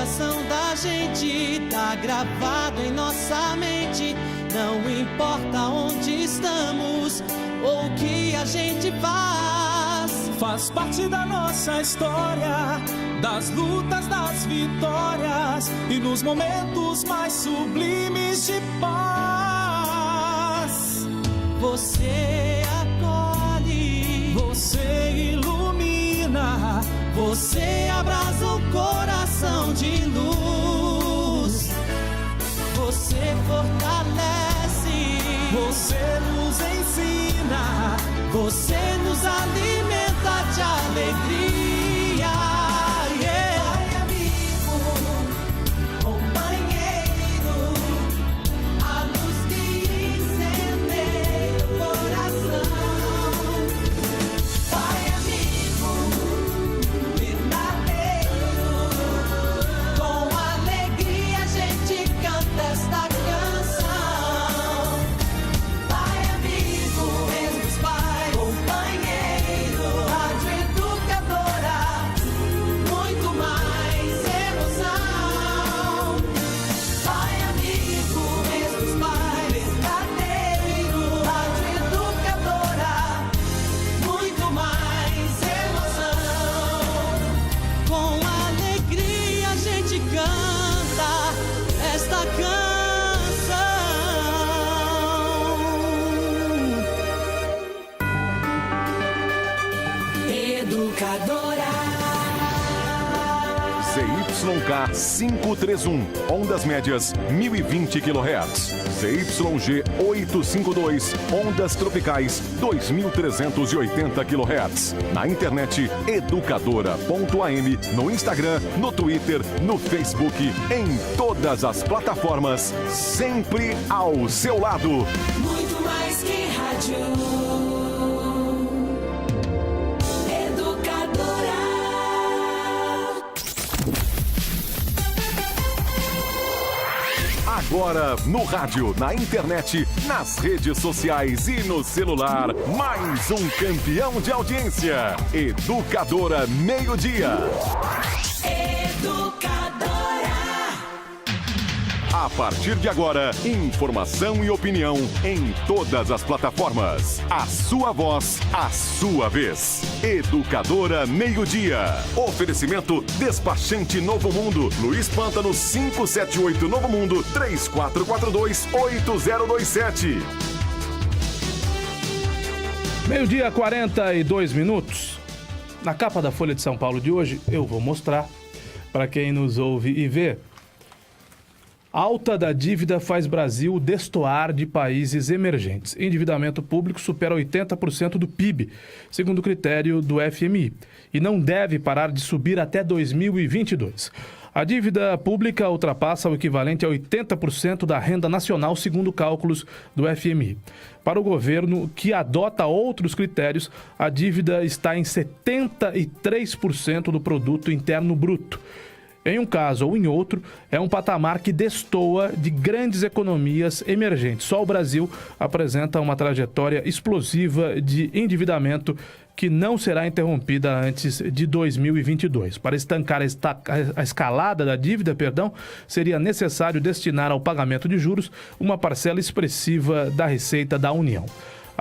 coração da gente tá gravado em nossa mente. Não importa onde estamos ou o que a gente faz parte da nossa história, das lutas, das vitórias e nos momentos mais sublimes de paz. Você acolhe, você ilumina, você abraça o coração de luz. Você fortalece, você nos ensina, você nos alimenta de alegria. Yeah. Pai, amigo, companheiro, a luz que incendeia o coração. Pai, amigo, verdadeiro, com alegria a gente canta esta canção. Pai, amigo, Jesus Pai, companheiro, rádio educadora, muito mais emoção. Pai, amigo, Jesus Pai, verdadeiro, rádio educadora, muito mais emoção. Com alegria a gente canta esta canção. Educadora. ZYK 531, ondas médias 1020 kHz. ZYG 852, ondas tropicais 2380 kHz. Na internet educadora.am, no Instagram, no Twitter, no Facebook, em todas as plataformas, sempre ao seu lado. Muito mais que rádio. Educadora. Agora no rádio, na internet, nas redes sociais e no celular, mais um campeão de audiência. Educadora Meio-Dia. Educadora. A partir de agora, informação e opinião em todas as plataformas. A sua voz, a sua vez. Educadora Meio-Dia. Oferecimento Despachante Novo Mundo. Luiz Pântano 578 Novo Mundo 3442-8027. Meio-dia, 42 minutos. Na capa da Folha de São Paulo de hoje, eu vou mostrar para quem nos ouve e vê. Alta da dívida faz Brasil destoar de países emergentes. Endividamento público supera 80% do PIB, segundo o critério do FMI, e não deve parar de subir até 2022. A dívida pública ultrapassa o equivalente a 80% da renda nacional, segundo cálculos do FMI. Para o governo, que adota outros critérios, a dívida está em 73% do produto interno bruto. Em um caso ou em outro, é um patamar que destoa de grandes economias emergentes. Só o Brasil apresenta uma trajetória explosiva de endividamento que não será interrompida antes de 2022. Para estancar a escalada da dívida, seria necessário destinar ao pagamento de juros uma parcela expressiva da receita da União.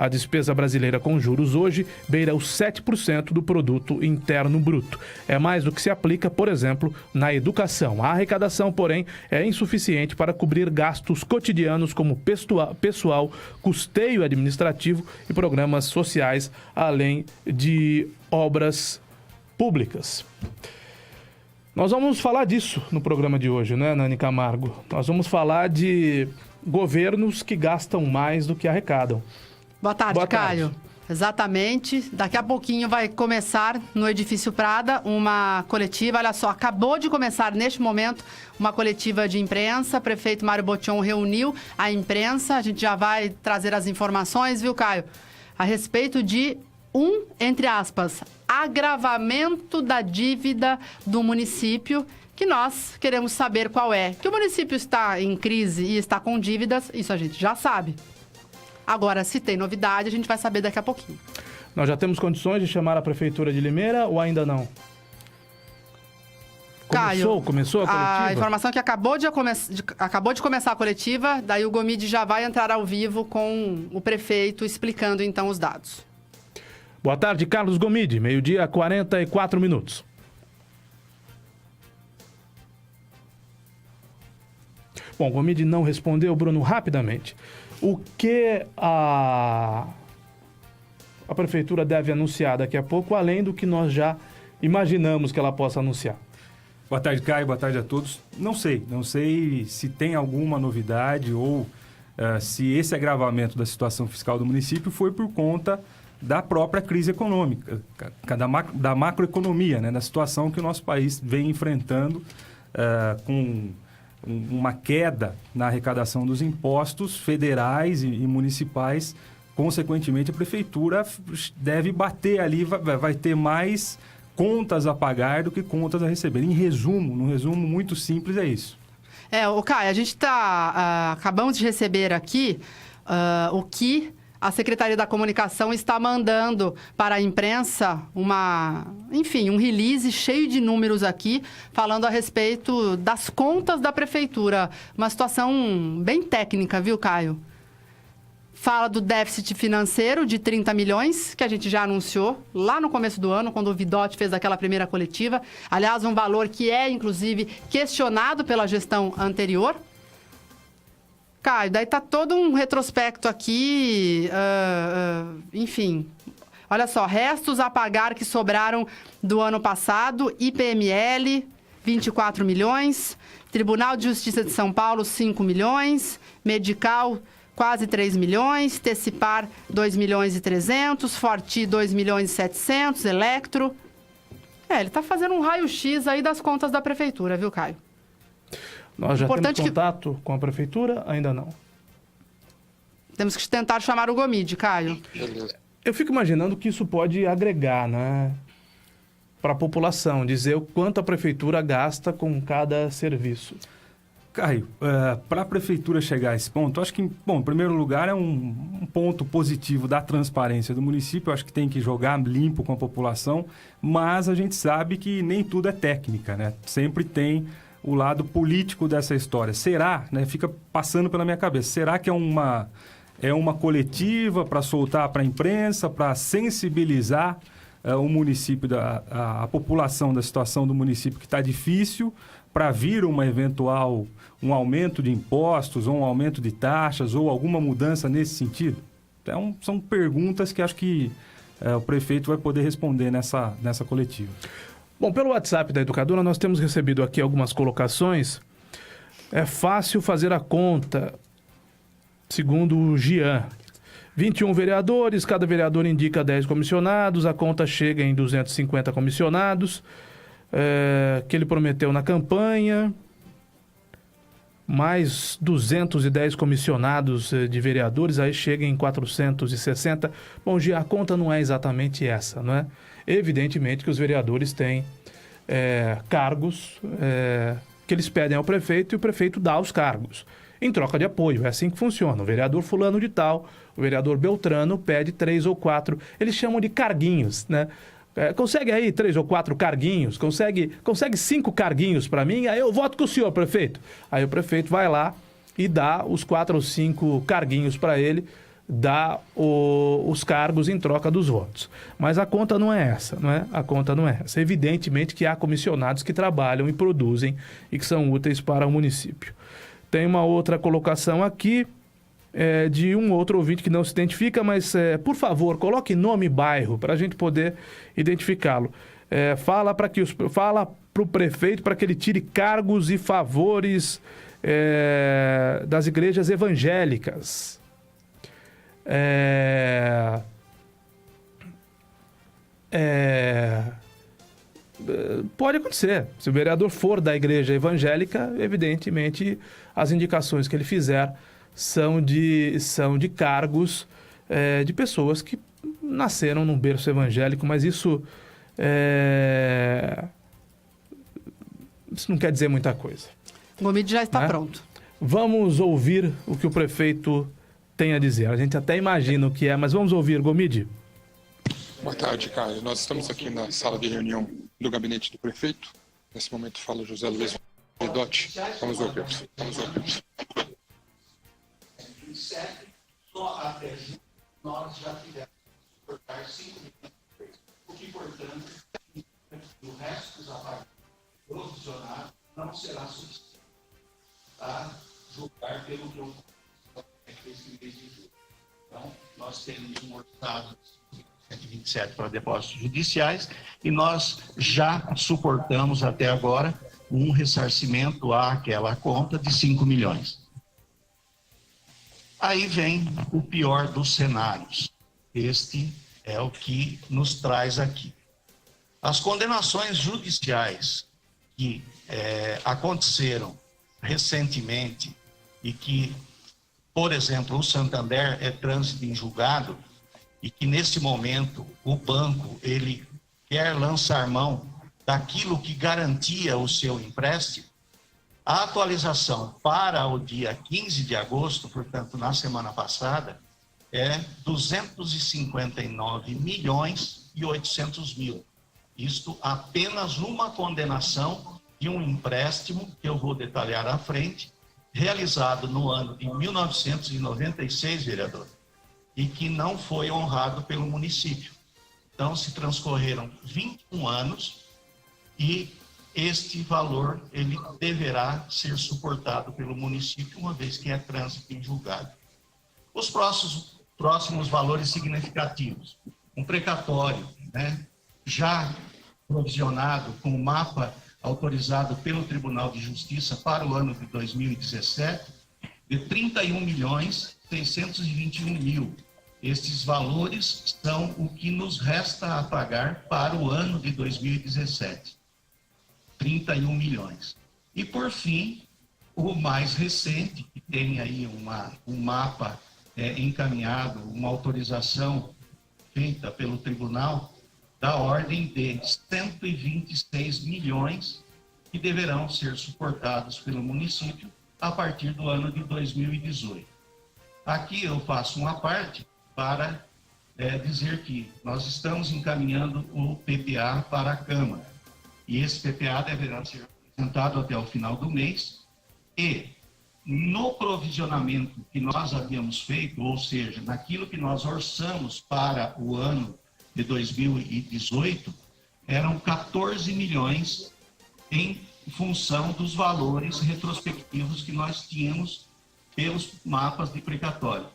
A despesa brasileira com juros hoje beira os 7% do produto interno bruto. É mais do que se aplica, por exemplo, na educação. A arrecadação, porém, é insuficiente para cobrir gastos cotidianos como pessoal, custeio administrativo e programas sociais, além de obras públicas. Nós vamos falar disso no programa de hoje, né, Nani Camargo? Nós vamos falar de governos que gastam mais do que arrecadam. Boa tarde, Boa tarde. Caio. Exatamente. Daqui a pouquinho vai começar no Edifício Prada uma coletiva. Olha só, acabou de começar neste momento uma coletiva de imprensa. O prefeito Mário Botion reuniu a imprensa. A gente já vai trazer as informações, viu, Caio? A respeito de entre aspas, agravamento da dívida do município, que nós queremos saber qual é. Que o município está em crise e está com dívidas, isso a gente já sabe. Agora, se tem novidade, a gente vai saber daqui a pouquinho. Nós já temos condições de chamar a Prefeitura de Limeira ou ainda não? Começou a coletiva? A informação é que acabou de começar a coletiva, daí o Gomide já vai entrar ao vivo com o prefeito explicando então os dados. Boa tarde, Carlos Gomide, 12h44. Bom, o Gomide não respondeu, Bruno, rapidamente. O que a prefeitura deve anunciar daqui a pouco, além do que nós já imaginamos que ela possa anunciar? Boa tarde, Caio. Boa tarde a todos. Não sei se tem alguma novidade ou se esse agravamento da situação fiscal do município foi por conta da própria crise econômica, da macroeconomia, né, da situação que o nosso país vem enfrentando com uma queda na arrecadação dos impostos federais e municipais. Consequentemente, a prefeitura deve bater ali, vai ter mais contas a pagar do que contas a receber. Num resumo muito simples, é isso. Caio, a gente acabamos de receber aqui o que a Secretaria da Comunicação está mandando para a imprensa um release cheio de números aqui, falando a respeito das contas da prefeitura. Uma situação bem técnica, viu, Caio? Fala do déficit financeiro de 30 milhões, que a gente já anunciou lá no começo do ano, quando o Vidotti fez aquela primeira coletiva. Aliás, um valor que é, inclusive, questionado pela gestão anterior. Caio, daí tá todo um retrospecto aqui, enfim. Olha só, restos a pagar que sobraram do ano passado, IPML, 24 milhões, Tribunal de Justiça de São Paulo, 5 milhões, Medical, quase 3 milhões, Tecipar, 2 milhões e 300, Forti, 2 milhões e 700, Electro. Ele tá fazendo um raio-x aí das contas da prefeitura, viu, Caio? Nós já temos contato com a prefeitura? Ainda não. Temos que tentar chamar o Gomide, Caio. Eu fico imaginando que isso pode agregar, né, para a população, dizer o quanto a prefeitura gasta com cada serviço. Caio, para a prefeitura chegar a esse ponto, acho que, em primeiro lugar, é um ponto positivo da transparência do município. Acho que tem que jogar limpo com a população, mas a gente sabe que nem tudo é técnica, né? Sempre tem o lado político dessa história. Será, né? Fica passando pela minha cabeça, será que é uma coletiva para soltar para a imprensa, para sensibilizar o município, a população da situação do município que está difícil, para vir um aumento de impostos, ou um aumento de taxas, ou alguma mudança nesse sentido? Então, são perguntas que acho que o prefeito vai poder responder nessa coletiva. Bom, pelo WhatsApp da Educadora, nós temos recebido aqui algumas colocações. É fácil fazer a conta, segundo o Gian. 21 vereadores, cada vereador indica 10 comissionados, a conta chega em 250 comissionados, que ele prometeu na campanha, mais 210 comissionados de vereadores, aí chega em 460. Bom, Gia, a conta não é exatamente essa, não é? Evidentemente que os vereadores têm cargos que eles pedem ao prefeito e o prefeito dá os cargos, em troca de apoio. É assim que funciona. O vereador fulano de tal, o vereador Beltrano pede 3 ou 4, eles chamam de carguinhos, né? Consegue aí 3 ou 4 carguinhos, consegue 5 carguinhos para mim, aí eu voto com o senhor, prefeito. Aí o prefeito vai lá e dá os 4 ou 5 carguinhos para ele, dá os cargos em troca dos votos. Mas a conta não é essa, não é? A conta não é essa. Evidentemente que há comissionados que trabalham e produzem e que são úteis para o município. Tem uma outra colocação aqui, de um outro ouvinte que não se identifica, mas, por favor, coloque nome e bairro para a gente poder identificá-lo. Fala para o prefeito para que ele tire cargos e favores das igrejas evangélicas. Pode acontecer. Se o vereador for da igreja evangélica, evidentemente as indicações que ele fizer são de cargos de pessoas que nasceram num berço evangélico, mas isso não quer dizer muita coisa. O Gomide já está pronto. Vamos ouvir o que o prefeito tem a dizer. A gente até imagina o que é, mas vamos ouvir, Gomide. Boa tarde, Caio. Nós estamos aqui na sala de reunião do gabinete do prefeito. Nesse momento fala José Luiz Vidotti. Vamos ouvir. Só até junho nós já tivemos que suportar 5 milhões. O que, portanto, o resto dos aparelhos provisionados não será suficiente a julgar pelo que eu esse mês de julho. Então, nós temos um orçado de 127 para depósitos judiciais e nós já suportamos até agora um ressarcimento àquela conta de 5 milhões. Aí vem o pior dos cenários. Este é o que nos traz aqui. As condenações judiciais que aconteceram recentemente e que, por exemplo, o Santander é trânsito em julgado e que, nesse momento, o banco ele quer lançar mão daquilo que garantia o seu empréstimo, a atualização para o dia 15 de agosto, portanto, na semana passada, é 259 milhões e 800 mil. Isto apenas uma condenação de um empréstimo, que eu vou detalhar à frente, realizado no ano de 1996, vereador, e que não foi honrado pelo município. Então, se transcorreram 21 anos e este valor ele deverá ser suportado pelo município, uma vez que é trânsito em julgado. Os próximos valores significativos. Um precatório, já provisionado com o mapa autorizado pelo Tribunal de Justiça para o ano de 2017, de 31.621.000. Estes valores são o que nos resta a pagar para o ano de 2017. 31 milhões. E, por fim, o mais recente, que tem aí um mapa encaminhado, uma autorização feita pelo tribunal, da ordem de 126 milhões que deverão ser suportados pelo município a partir do ano de 2018. Aqui eu faço uma parte para dizer que nós estamos encaminhando o PPA para a Câmara. E esse PPA deverá ser apresentado até o final do mês. E no provisionamento que nós havíamos feito, ou seja, naquilo que nós orçamos para o ano de 2018, eram 14 milhões em função dos valores retrospectivos que nós tínhamos pelos mapas de precatório.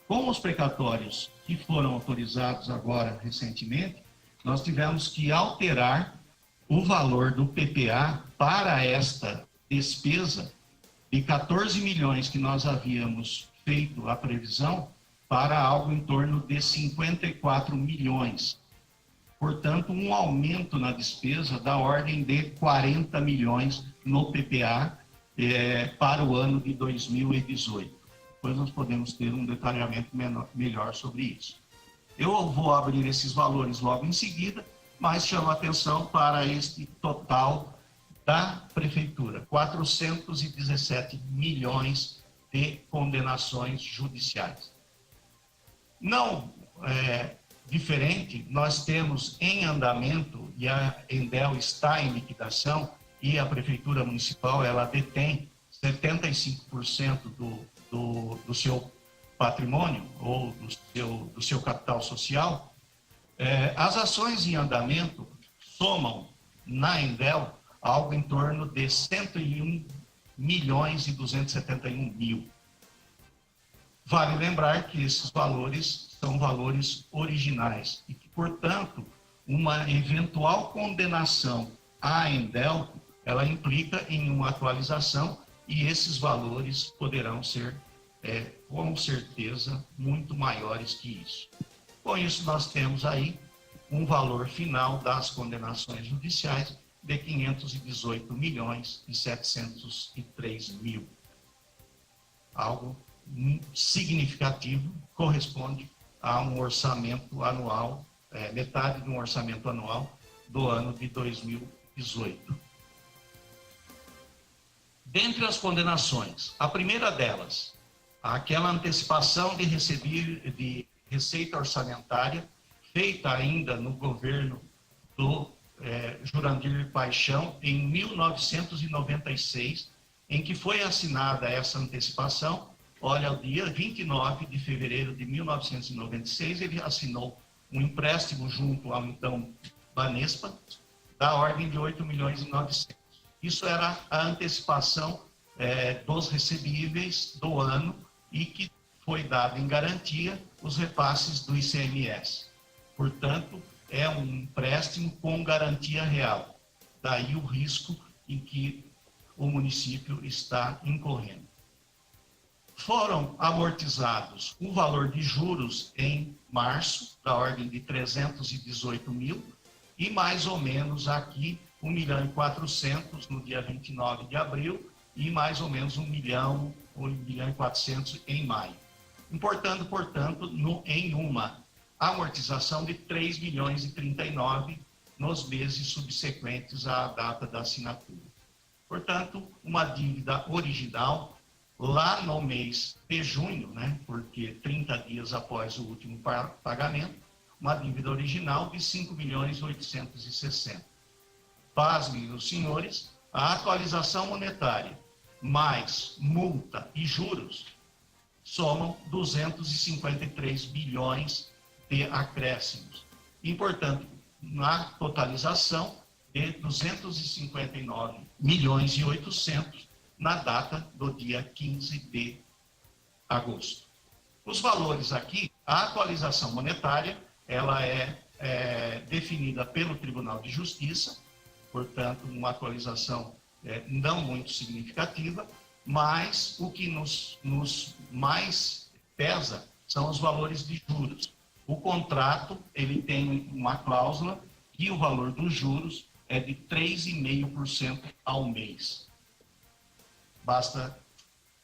Com os precatórios que foram autorizados agora recentemente, nós tivemos que alterar o valor do PPA para esta despesa de 14 milhões que nós havíamos feito a previsão para algo em torno de 54 milhões. Portanto, um aumento na despesa da ordem de 40 milhões no PPA para o ano de 2018. Depois nós podemos ter um detalhamento melhor sobre isso. Eu vou abrir esses valores logo em seguida, mas chamo a atenção para este total da Prefeitura, 417 milhões de condenações judiciais. Não diferente, nós temos em andamento, e a Endel está em liquidação, e a Prefeitura Municipal ela detém 75% do seu patrimônio, ou do seu capital social. As ações em andamento somam na Endel algo em torno de 101 milhões e 271 mil. Vale lembrar que esses valores são valores originais e que, portanto, uma eventual condenação à Endel, ela implica em uma atualização e esses valores poderão ser, com certeza, muito maiores que isso. Com isso, nós temos aí um valor final das condenações judiciais de 518 milhões e 703 mil. Algo significativo, corresponde a um orçamento anual, metade de um orçamento anual do ano de 2018. Dentre as condenações, a primeira delas, aquela antecipação de receita orçamentária feita ainda no governo do Jurandir Paixão em 1996, em que foi assinada essa antecipação. Olha, o dia 29 de fevereiro de 1996, ele assinou um empréstimo junto ao então Banespa, da ordem de 8 milhões e 900. Isso era a antecipação dos recebíveis do ano e que foi dado em garantia os repasses do ICMS. Portanto, é um empréstimo com garantia real. Daí o risco em que o município está incorrendo. Foram amortizados o valor de juros em março, da ordem de 318 mil, e mais ou menos aqui 1 milhão e 400 no dia 29 de abril, e mais ou menos 1 milhão e 400 em maio. Importando, portanto, em uma amortização de 3 milhões e 39 nos meses subsequentes à data da assinatura. Portanto, uma dívida original lá no mês de junho, né, porque 30 dias após o último pagamento, uma dívida original de 5 milhões e 860. Pasmem os senhores, a atualização monetária mais multa e juros somam 253 bilhões de acréscimos. E, portanto, na totalização de 259 milhões e 800 na data do dia 15 de agosto. Os valores aqui, a atualização monetária, ela é definida pelo Tribunal de Justiça, portanto, uma atualização não muito significativa, mas o que nos mais pesa são os valores de juros. O contrato, ele tem uma cláusula e o valor dos juros é de 3,5% ao mês. Basta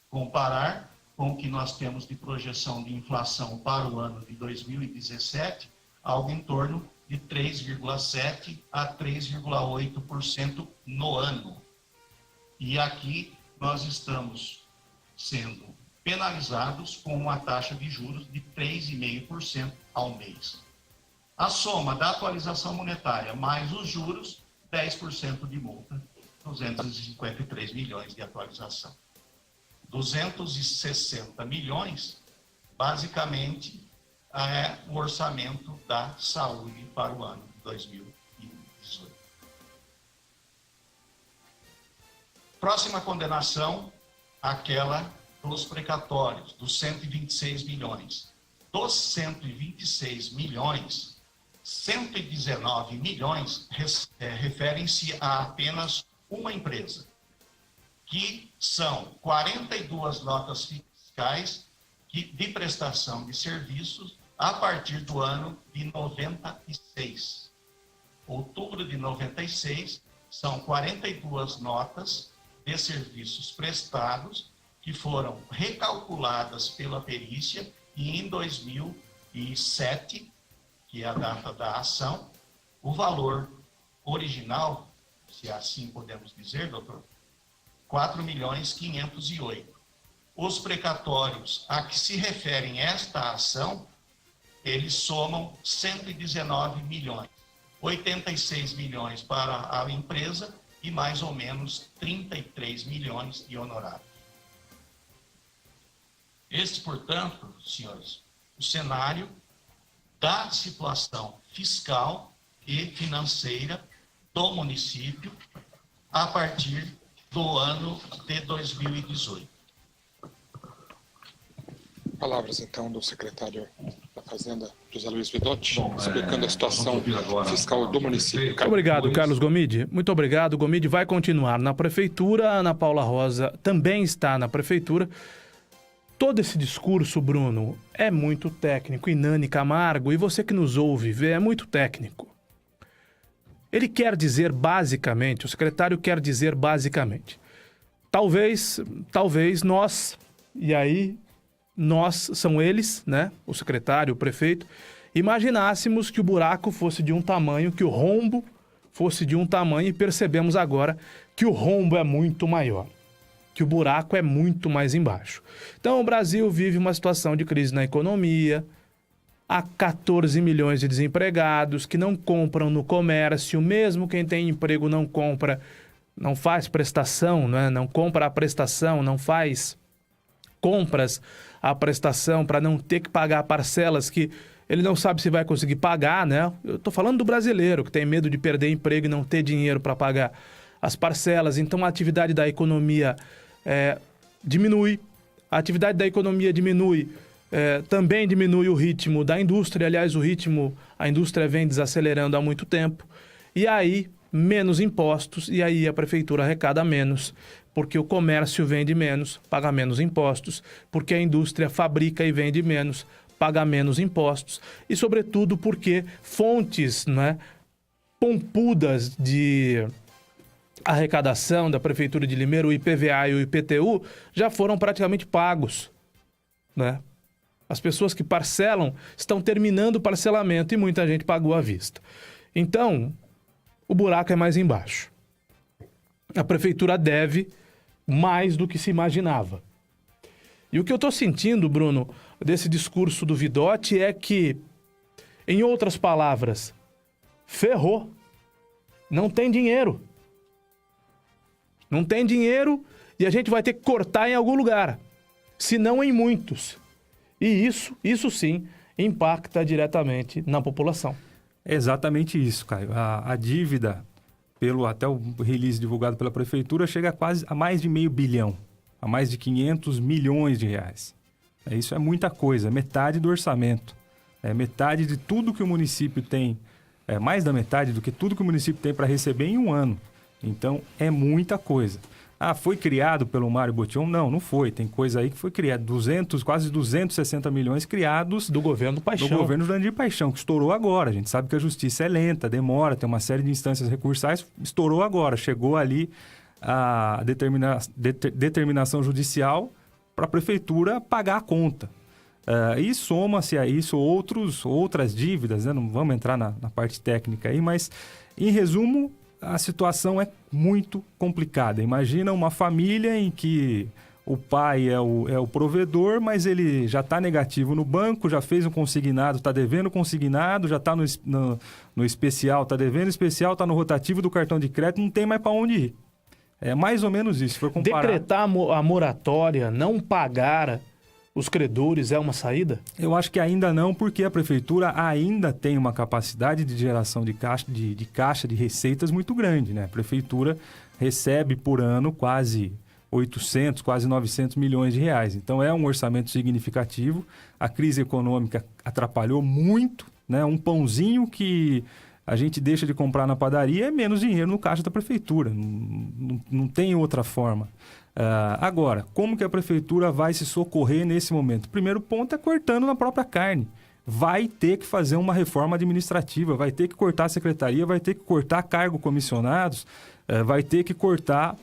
comparar com o que nós temos de projeção de inflação para o ano de 2017, algo em torno de 3,7% a 3,8% no ano. E aqui nós estamos sendo penalizados com uma taxa de juros de 3,5% ao mês. A soma da atualização monetária mais os juros, 10% de multa, 253 milhões de atualização. 260 milhões, basicamente, é o orçamento da saúde para o ano de 2018. Próxima condenação, aquela dos precatórios, dos 126 milhões. Dos 126 milhões, 119 milhões referem-se a apenas uma empresa, que são 42 notas fiscais de prestação de serviços a partir do ano de 96. Outubro de 96, são 42 notas de serviços prestados que foram recalculadas pela perícia e em 2007, que é a data da ação, o valor original, se assim podemos dizer, doutor, 4.508.000. Os precatórios a que se referem esta ação, eles somam 119 milhões. 86 milhões para a empresa e mais ou menos 33 milhões de honorários. Este, portanto, senhores, o cenário da situação fiscal e financeira do município a partir do ano de 2018. Palavras, então, do secretário da Fazenda, José Luiz Vidotti, explicando a situação fiscal do município. Muito obrigado, Carlos Gomide. Muito obrigado. Gomide vai continuar na prefeitura. A Ana Paula Rosa também está na prefeitura. Todo esse discurso, Bruno, é muito técnico. E Nani Camargo, e você que nos ouve, vê, é muito técnico. Ele quer dizer basicamente, o secretário quer dizer basicamente, talvez nós, e aí nós são eles, né, o secretário, o prefeito, imaginássemos que o buraco fosse de um tamanho, que o rombo fosse de um tamanho e percebemos agora que o rombo é muito maior, que o buraco é muito mais embaixo. Então o Brasil vive uma situação de crise na economia, há 14 milhões de desempregados que não compram no comércio, mesmo quem tem emprego não compra, não faz prestação, né? Não compra a prestação, não faz compras a prestação para não ter que pagar parcelas que ele não sabe se vai conseguir pagar, né? Eu estou falando do brasileiro que tem medo de perder emprego e não ter dinheiro para pagar as parcelas. Então a atividade da economia diminui. A atividade da economia diminui, também diminui o ritmo da indústria. Aliás, a indústria vem desacelerando há muito tempo. E aí, menos impostos, e aí a prefeitura arrecada menos, porque o comércio vende menos, paga menos impostos, porque a indústria fabrica e vende menos, paga menos impostos, e sobretudo porque fontes, né, pompudas de arrecadação da Prefeitura de Limeira, o IPVA e o IPTU, já foram praticamente pagos, né? As pessoas que parcelam estão terminando o parcelamento e muita gente pagou à vista. Então, o buraco é mais embaixo. A Prefeitura deve mais do que se imaginava. E o que eu estou sentindo, Bruno, desse discurso do Vidotti é que, em outras palavras, ferrou. Não tem dinheiro. Não tem dinheiro e a gente vai ter que cortar em algum lugar, se não em muitos. E isso sim, impacta diretamente na população. É exatamente isso, Caio. A dívida, até o release divulgado pela Prefeitura, chega a mais de R$500 bilhão, a mais de 500 milhões de reais. Isso é muita coisa, metade do orçamento. É metade de tudo que o município tem, mais da metade do que tudo que o município tem para receber em um ano. Então, é muita coisa. Foi criado pelo Mário Botion? Não foi. Tem coisa aí que foi criada. Quase 260 milhões criados... Do governo Paixão. Do governo Jurandir Paixão, que estourou agora. A gente sabe que a justiça é lenta, demora, tem uma série de instâncias recursais. Estourou agora. Chegou ali a determinação judicial para a prefeitura pagar a conta. E soma-se a isso outras dívidas, né? Não vamos entrar na parte técnica aí, mas, em resumo, a situação é muito complicada. Imagina uma família em que o pai é o provedor, mas ele já está negativo no banco, já fez um consignado, está devendo consignado, já está no especial, está devendo especial, está no rotativo do cartão de crédito, não tem mais para onde ir. É mais ou menos isso. Se for comparar... Decretar a moratória, não pagar os credores é uma saída? Eu acho que ainda não, porque a prefeitura ainda tem uma capacidade de geração de caixa de receitas muito grande, né? A prefeitura recebe por ano quase 800, quase 900 milhões de reais. Então é um orçamento significativo. A crise econômica atrapalhou muito, né? Um pãozinho que a gente deixa de comprar na padaria é menos dinheiro no caixa da prefeitura. Não tem outra forma. Agora, como que a prefeitura vai se socorrer nesse momento? O primeiro ponto é cortando na própria carne. Vai ter que fazer uma reforma administrativa, vai ter que cortar a secretaria, vai ter que cortar cargos comissionados, vai ter que cortar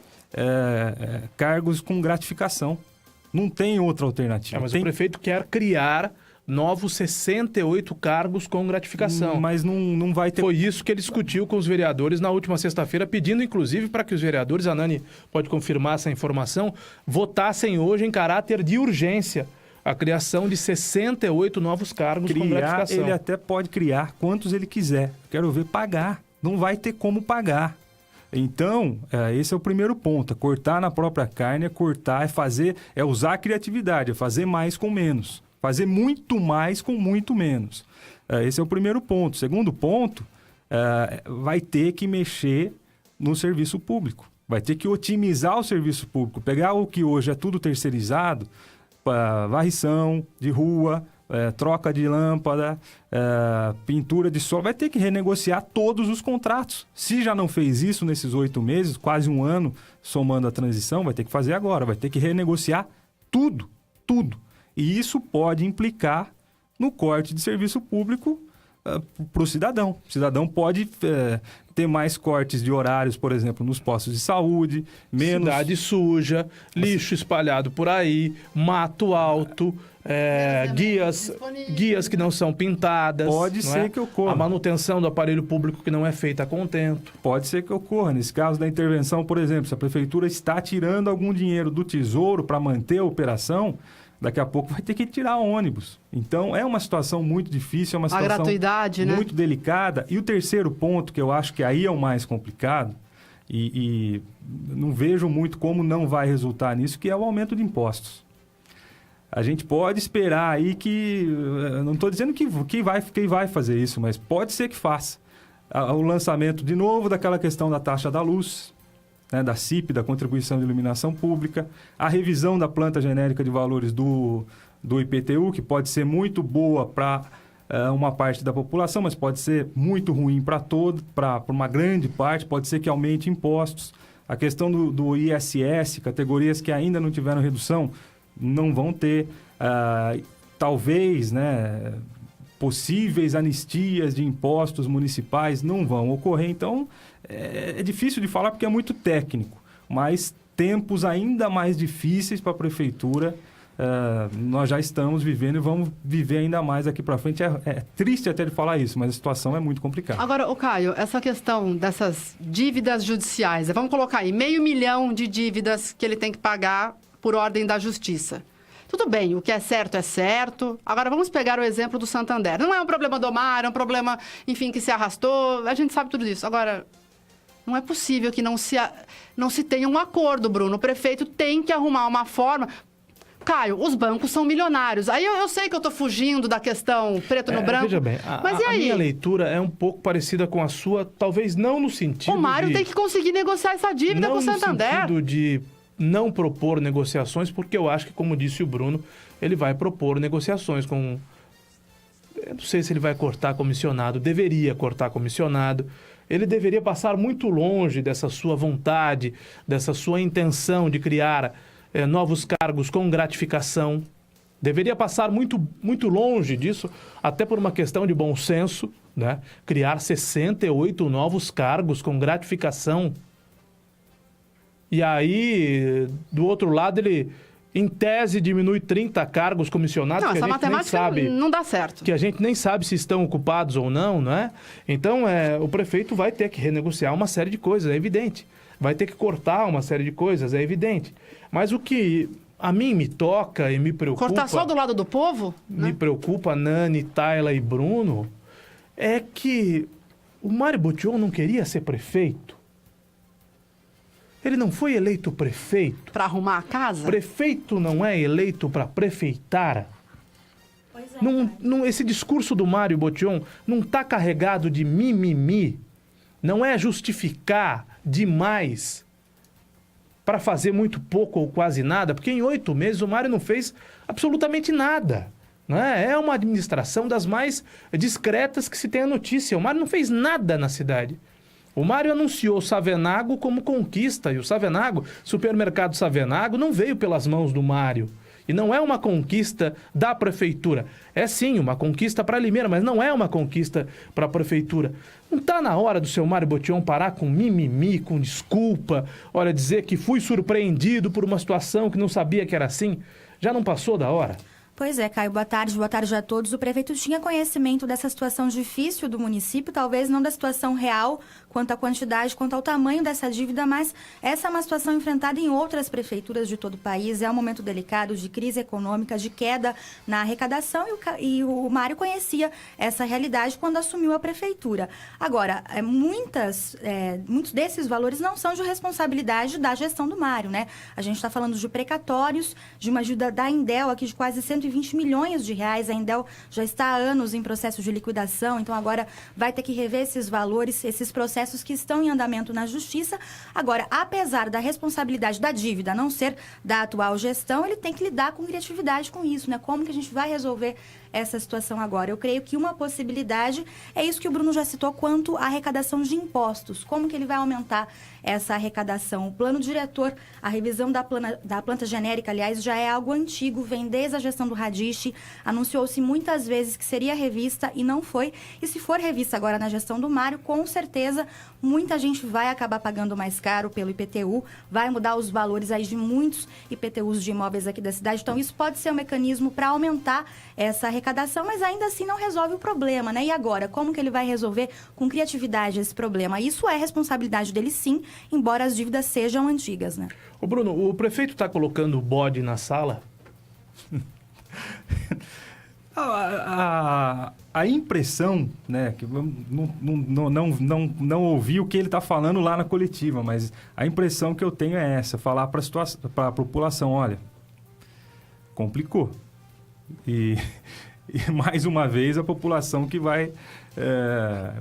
cargos com gratificação. Não tem outra alternativa. Mas o prefeito quer criar novos 68 cargos com gratificação. Mas não vai ter... Foi isso que ele discutiu com os vereadores na última sexta-feira, pedindo inclusive para que os vereadores, a Nani pode confirmar essa informação, votassem hoje em caráter de urgência a criação de 68 novos cargos com gratificação. Ele até pode criar quantos ele quiser. Quero ver pagar. Não vai ter como pagar. Então, esse é o primeiro ponto. É cortar na própria carne, é usar a criatividade, é fazer mais com menos. Fazer muito mais com muito menos. Esse é o primeiro ponto. Segundo ponto, vai ter que mexer no serviço público. Vai ter que otimizar o serviço público. Pegar o que hoje é tudo terceirizado, varrição de rua, troca de lâmpada, pintura de solo. Vai ter que renegociar todos os contratos. Se já não fez isso nesses 8 meses, quase um ano, somando a transição, vai ter que fazer agora. Vai ter que renegociar tudo. E isso pode implicar no corte de serviço público para o cidadão. O cidadão pode ter mais cortes de horários, por exemplo, nos postos de saúde, menos... Cidade suja, lixo espalhado por aí, mato alto, guias que não são pintadas. Pode ser que ocorra. A manutenção do aparelho público que não é feita a contento. Pode ser que ocorra. Nesse caso da intervenção, por exemplo, se a prefeitura está tirando algum dinheiro do tesouro para manter a operação, daqui a pouco vai ter que tirar ônibus. Então, é uma situação muito difícil, é uma situação gratuidade, né? muito delicada. E o terceiro ponto, que eu acho que aí é o mais complicado, e não vejo muito como não vai resultar nisso, que é o aumento de impostos. A gente pode esperar aí que... Não estou dizendo que vai fazer isso, mas pode ser que faça. O lançamento, de novo, daquela questão da taxa da luz, né, da CIP, da Contribuição de Iluminação Pública, a revisão da planta genérica de valores do IPTU, que pode ser muito boa para uma parte da população, mas pode ser muito ruim para uma grande parte, pode ser que aumente impostos. A questão do ISS, categorias que ainda não tiveram redução, não vão ter. Talvez, né, possíveis anistias de impostos municipais não vão ocorrer. Então, é difícil de falar porque é muito técnico, mas tempos ainda mais difíceis para a prefeitura nós já estamos vivendo e vamos viver ainda mais daqui para frente. É triste até de falar isso, mas a situação é muito complicada. Agora, Caio, essa questão dessas dívidas judiciais, vamos colocar aí 500 mil de dívidas que ele tem que pagar por ordem da justiça. Tudo bem, o que é certo. Agora, vamos pegar o exemplo do Santander. Não é um problema do mar, é um problema, enfim, que se arrastou. A gente sabe tudo isso. Agora, não é possível que não se tenha um acordo, Bruno. O prefeito tem que arrumar uma forma. Caio, os bancos são milionários. Aí eu sei que eu estou fugindo da questão preto no branco. Veja bem, mas e aí? A minha leitura é um pouco parecida com a sua, talvez não no sentido O Mário tem que conseguir negociar essa dívida com o Santander. Não no sentido de não propor negociações, porque eu acho que, como disse o Bruno, ele vai propor negociações com... Eu não sei se ele vai cortar comissionado, deveria cortar comissionado. Ele deveria passar muito longe dessa sua vontade, dessa sua intenção de criar novos cargos com gratificação. Deveria passar muito, muito longe disso, até por uma questão de bom senso, né? Criar 68 novos cargos com gratificação. E aí, do outro lado, ele, em tese, diminui 30 cargos comissionados. Não, que essa a gente matemática nem sabe, não dá certo. Que a gente nem sabe se estão ocupados ou não, não é? Então, o prefeito vai ter que renegociar uma série de coisas, é evidente. Vai ter que cortar uma série de coisas, é evidente. Mas o que a mim me toca e me preocupa... Cortar só do lado do povo? Me preocupa, Nani, Tayla e Bruno, é que o Mário Botion não queria ser prefeito. Ele não foi eleito prefeito. Para arrumar a casa? Prefeito não é eleito para prefeitar. Pois é. Esse discurso do Mário Botion não está carregado de mimimi. Não é justificar demais para fazer muito pouco ou quase nada, porque em 8 meses o Mário não fez absolutamente nada. Né? É uma administração das mais discretas que se tem a notícia. O Mário não fez nada na cidade. O Mário anunciou Savenago como conquista, e o Savenago, supermercado Savenago, não veio pelas mãos do Mário. E não é uma conquista da prefeitura. É sim uma conquista para Limeira, mas não é uma conquista para a prefeitura. Não está na hora do seu Mário Botion parar com mimimi, com desculpa, olha, dizer que fui surpreendido por uma situação que não sabia que era assim? Já não passou da hora? Pois é, Caio, boa tarde a todos. O prefeito tinha conhecimento dessa situação difícil do município, talvez não da situação real, quanto à quantidade, quanto ao tamanho dessa dívida, mas essa é uma situação enfrentada em outras prefeituras de todo o país. É um momento delicado de crise econômica, de queda na arrecadação, e o Mário conhecia essa realidade quando assumiu a prefeitura. Agora, muitos desses valores não são de responsabilidade da gestão do Mário, né? A gente está falando de precatórios, de uma ajuda da Indel aqui de quase 120 milhões de reais. A Indel já está há anos em processo de liquidação, então agora vai ter que rever esses valores, esses processos que estão em andamento na Justiça. Agora, apesar da responsabilidade da dívida não ser da atual gestão, ele tem que lidar com criatividade com isso, né? Como que a gente vai resolver essa situação agora? Eu creio que uma possibilidade é isso que o Bruno já citou quanto à arrecadação de impostos. Como que ele vai aumentar essa arrecadação? O plano diretor, a revisão da planta genérica, aliás, já é algo antigo, vem desde a gestão do Radiche, anunciou-se muitas vezes que seria revista e não foi. E se for revista agora na gestão do Mário, com certeza muita gente vai acabar pagando mais caro pelo IPTU, vai mudar os valores aí de muitos IPTUs de imóveis aqui da cidade. Então, isso pode ser um mecanismo para aumentar essa arrecadação, mas ainda assim não resolve o problema, né? E agora, como que ele vai resolver com criatividade esse problema? Isso é responsabilidade dele, sim, embora as dívidas sejam antigas, né? Ô Bruno, o prefeito está colocando o bode na sala? A impressão, né, que não ouvi o que ele está falando lá na coletiva, mas a impressão que eu tenho é essa, falar para a população, olha, complicou. E mais uma vez a população que vai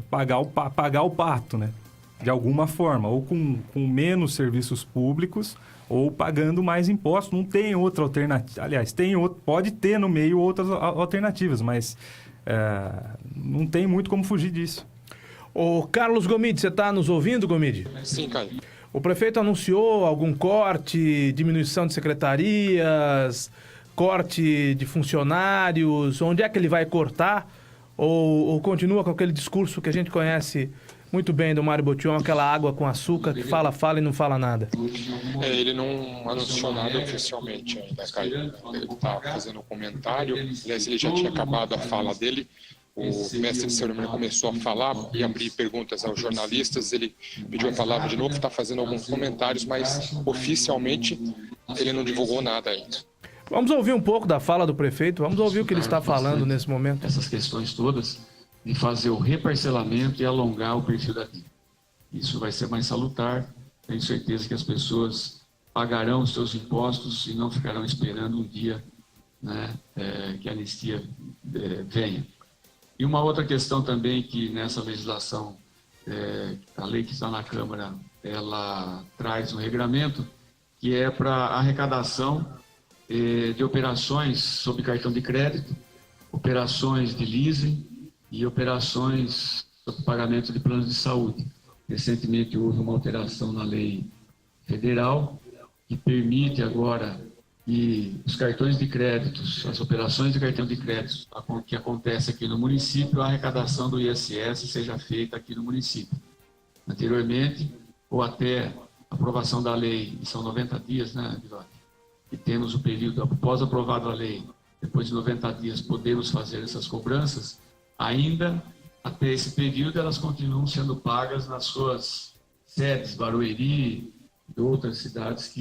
pagar o pato, né? De alguma forma, ou com menos serviços públicos, ou pagando mais impostos. Não tem outra alternativa. Aliás, pode ter no meio outras alternativas, mas não tem muito como fugir disso. Ô, Carlos Gomide, você está nos ouvindo, Gomide? Sim, Caio. O prefeito anunciou algum corte, diminuição de secretarias, corte de funcionários? Onde é que ele vai cortar? Ou continua com aquele discurso que a gente conhece muito bem do Mário Botion, aquela água com açúcar que fala e não fala nada? Ele não anunciou nada oficialmente ainda, Caio. Ele está fazendo um comentário. Aliás, ele já tinha acabado a fala dele. O mestre de cerimônia começou a falar e abrir perguntas aos jornalistas. Ele pediu a palavra de novo, está fazendo alguns comentários, mas oficialmente ele não divulgou nada ainda. Vamos ouvir um pouco da fala do prefeito, vamos ouvir o que ele está falando nesse momento. Essas questões todas de fazer o reparcelamento e alongar o perfil da dívida. Isso vai ser mais salutar, tenho certeza que as pessoas pagarão os seus impostos e não ficarão esperando um dia, né, que a anistia venha. E uma outra questão também que nessa legislação, a lei que está na Câmara, ela traz um regramento que é para arrecadação de operações sob cartão de crédito, operações de leasing e operações sob pagamento de planos de saúde. Recentemente houve uma alteração na lei federal que permite agora que os cartões de créditos, as operações de cartão de crédito que acontece aqui no município, a arrecadação do ISS seja feita aqui no município. Anteriormente, ou até a aprovação da lei, e são 90 dias, né, Vilote? E temos o período, após aprovada a lei, depois de 90 dias podemos fazer essas cobranças, ainda até esse período elas continuam sendo pagas nas suas sedes, Barueri e outras cidades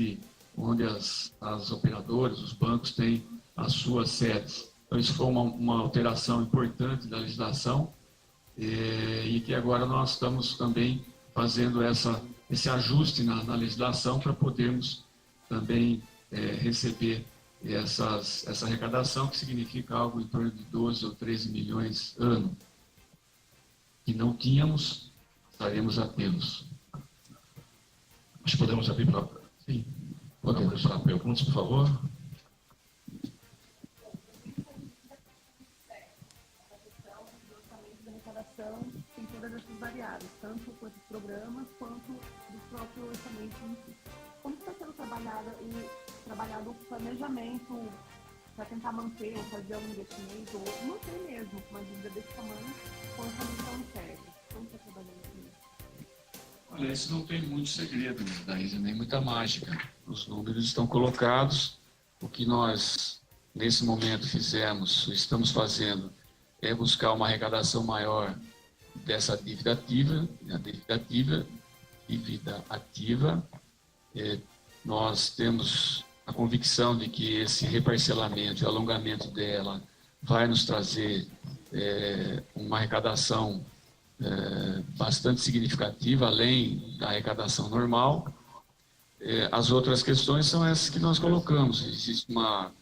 onde as operadoras, os bancos têm as suas sedes. Então isso foi uma alteração importante da legislação e que agora nós estamos também fazendo esse ajuste na legislação para podermos também receber essa arrecadação, que significa algo em torno de 12 ou 13 milhões ano, que não tínhamos, estaremos a tê-los. Acho que podemos abrir para... Sim, podemos para perguntas, por favor. Tem todas essas variáveis, tanto com esses programas quanto do próprio orçamento em si. Como está sendo trabalhado o planejamento para tentar manter ou fazer um investimento, ou não tem mesmo uma dívida desse tamanho, com o orçamento tão sério? Como está trabalhando isso? Olha, isso não tem muito segredo, Daísa, nem muita mágica. Os números estão colocados. O que nós, nesse momento, estamos fazendo, é buscar uma arrecadação maior dessa dívida ativa, nós temos a convicção de que esse reparcelamento e alongamento dela vai nos trazer uma arrecadação bastante significativa, além da arrecadação normal. As outras questões são essas que nós colocamos. Existe uma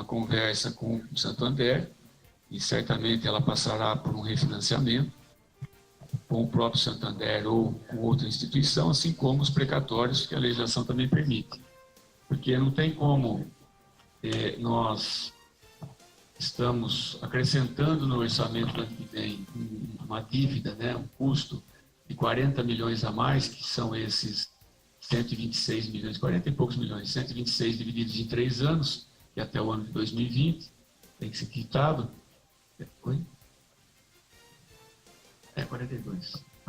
conversa com o Santander, e certamente ela passará por um refinanciamento com o próprio Santander ou com outra instituição, assim como os precatórios que a legislação também permite. Porque não tem como nós estamos acrescentando no orçamento do ano que vem uma dívida, né, um custo de 40 milhões a mais, que são esses 126 milhões, 40 e poucos milhões, 126 divididos em 3 anos, que até o ano de 2020 tem que ser quitado. Oi?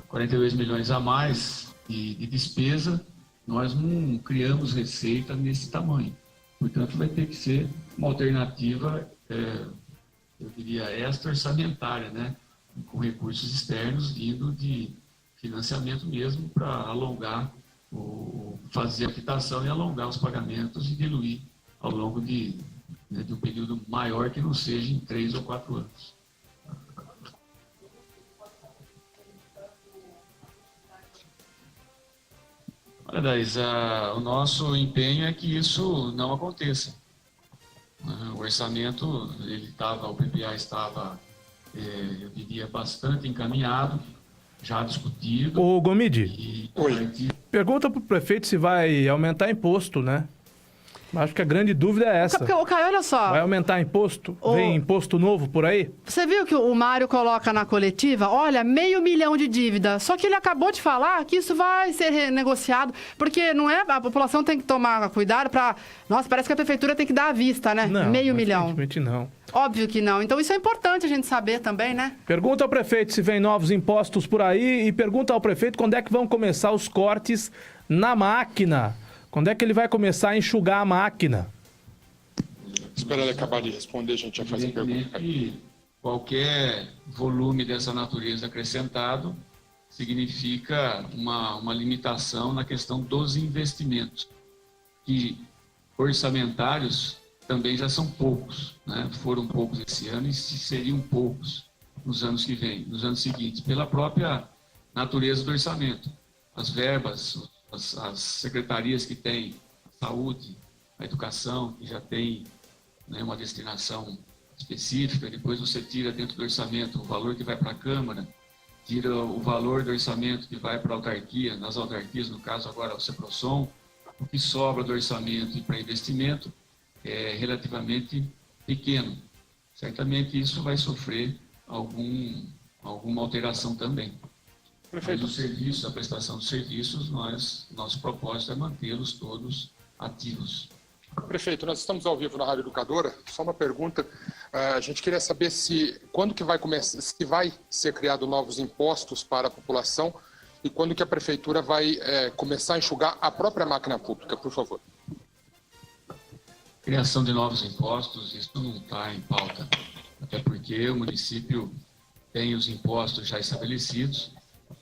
42 milhões a mais de despesa, nós não criamos receita nesse tamanho. Portanto, vai ter que ser uma alternativa, eu diria, extra-orçamentária, né? Com recursos externos vindo de financiamento mesmo para alongar, fazer a quitação e alongar os pagamentos e diluir ao longo de né, de um período maior que não seja em 3 ou 4 anos. Olha, Daís, o nosso empenho é que isso não aconteça. O orçamento, o PPA estava, eu diria, bastante encaminhado, já discutido. Ô, Gomide, pergunta para o prefeito se vai aumentar imposto, né? Acho que a grande dúvida é essa. Caio, olha só. Vai aumentar imposto? Vem imposto novo por aí? Você viu que o Mário coloca na coletiva? Olha, 500 milhão de dívida. Só que ele acabou de falar que isso vai ser renegociado, porque não é, a população tem que tomar cuidado para... Nossa, parece que a prefeitura tem que dar à vista, né? Não, 500 milhão. Evidentemente não. Óbvio que não. Então isso é importante a gente saber também, né? Pergunta ao prefeito se vem novos impostos por aí e pergunta ao prefeito quando é que vão começar os cortes na máquina. Quando é que ele vai começar a enxugar a máquina? Espera ele acabar de responder, a gente vai fazer pergunta. Qualquer volume dessa natureza acrescentado significa uma limitação na questão dos investimentos, que orçamentários também já são poucos, né? Foram poucos esse ano e seriam poucos nos anos que vêm, nos anos seguintes, pela própria natureza do orçamento. As verbas, as secretarias que têm a saúde, a educação, que já tem, né, uma destinação específica, depois você tira dentro do orçamento o valor que vai para a Câmara, tira o valor do orçamento que vai para a autarquia, nas autarquias, no caso agora o CEPROSOM, o que sobra do orçamento e para investimento é relativamente pequeno. Certamente isso vai sofrer alguma alteração também. Mas o serviço, a prestação de serviços, nosso propósito é mantê-los todos ativos. Prefeito, nós estamos ao vivo na Rádio Educadora. Só uma pergunta. A gente queria saber quando que vai começar, se vai ser criado novos impostos para a população e quando que a prefeitura vai começar a enxugar a própria máquina pública, por favor. Criação de novos impostos, isso não está em pauta, até porque o município tem os impostos já estabelecidos,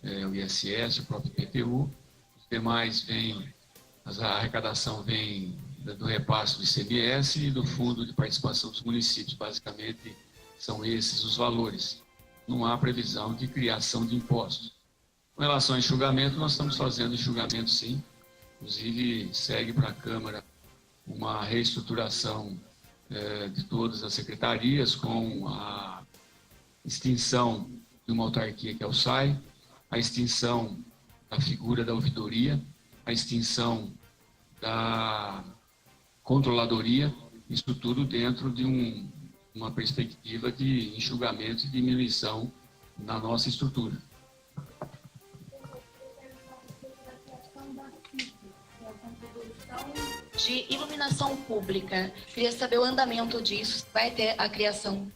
o ISS, o próprio IPTU, os demais a arrecadação vem do repasse do ICMS e do Fundo de Participação dos Municípios. Basicamente, são esses os valores. Não há previsão de criação de impostos. Com relação ao enxugamento, nós estamos fazendo enxugamento, sim. Inclusive, segue para a Câmara uma reestruturação de todas as secretarias, com a extinção de uma autarquia que é o SAI, a extinção da figura da ouvidoria, a extinção da controladoria, isso tudo dentro de uma perspectiva de enxugamento e diminuição na nossa estrutura. De iluminação pública, queria saber o andamento disso, vai ter a criação?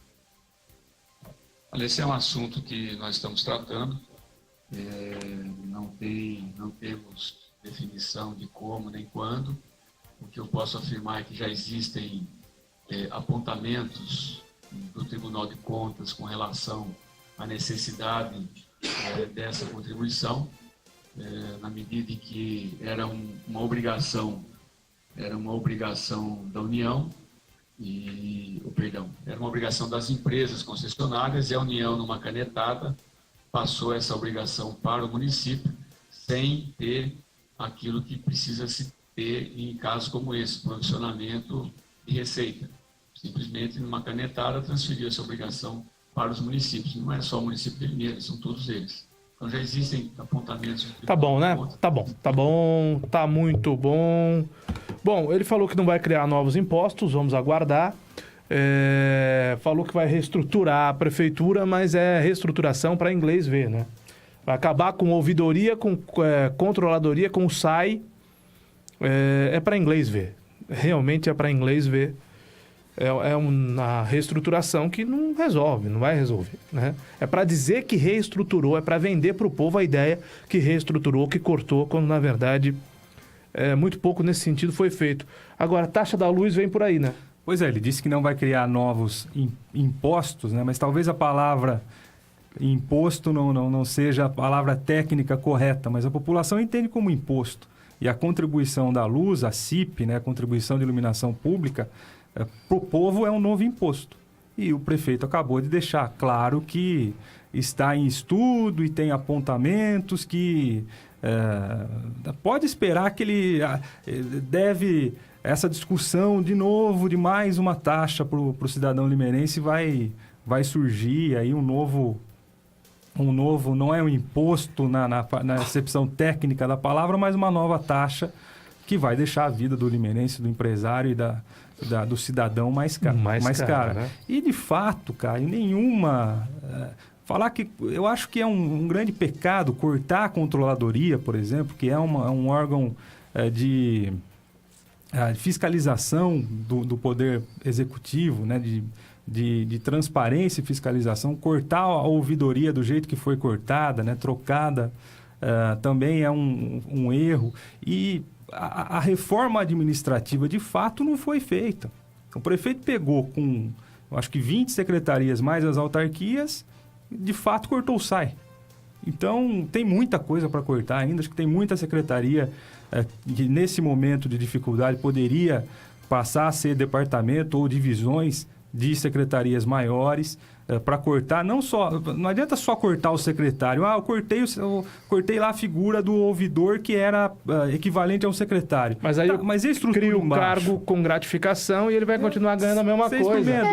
Olha, esse é um assunto que nós estamos tratando, não temos definição de como nem quando. O que eu posso afirmar é que já existem apontamentos do Tribunal de Contas com relação à necessidade dessa contribuição, na medida em que era uma obrigação da União, era uma obrigação das empresas concessionárias, e a União, numa canetada, passou essa obrigação para o município, sem ter aquilo que precisa se ter em casos como esse, provisionamento de receita. Simplesmente, numa canetada, transferiu essa obrigação para os municípios. Não é só o município de Limeira, são todos eles. Então já existem apontamentos. Tá bom, né? Tá bom, tá muito bom. Bom, ele falou que não vai criar novos impostos, vamos aguardar. Falou que vai reestruturar a prefeitura, mas é reestruturação para inglês ver, né? Vai acabar com ouvidoria, com controladoria, com o SAI. É para inglês ver. Realmente é para inglês ver. É uma reestruturação que não resolve, não vai resolver, né? É para dizer que reestruturou, é para vender para o povo a ideia que reestruturou, que cortou, quando na verdade muito pouco nesse sentido foi feito. Agora, a taxa da luz vem por aí, né? Pois é, ele disse que não vai criar novos impostos, né? Mas talvez a palavra imposto não seja a palavra técnica correta, mas a população entende como imposto. E a contribuição da luz, a CIP, né, a contribuição de iluminação pública, para o povo é um novo imposto. E o prefeito acabou de deixar claro que está em estudo e tem apontamentos que pode esperar que ele deve... Essa discussão, de novo, de mais uma taxa para o cidadão limeirense vai surgir aí um novo, não é um imposto na acepção técnica da palavra, mas uma nova taxa que vai deixar a vida do limeirense, do empresário e do cidadão mais cara. Né? E, de fato, Caio, nenhuma... falar que eu acho que é um grande pecado cortar a controladoria, por exemplo, que é um órgão de fiscalização do poder executivo, né, de transparência e fiscalização, cortar a ouvidoria do jeito que foi cortada, né, trocada, também é um erro. E a reforma administrativa, de fato, não foi feita. O prefeito pegou com, acho que 20 secretarias mais as autarquias, de fato cortou o SAI. Então, tem muita coisa para cortar ainda, acho que tem muita secretaria que nesse momento de dificuldade poderia passar a ser departamento ou divisões de secretarias maiores para cortar, não adianta só cortar o secretário. Eu cortei lá a figura do ouvidor que era equivalente ao secretário. Mas aí mas cria o cargo com gratificação e ele vai continuar ganhando a mesma coisa.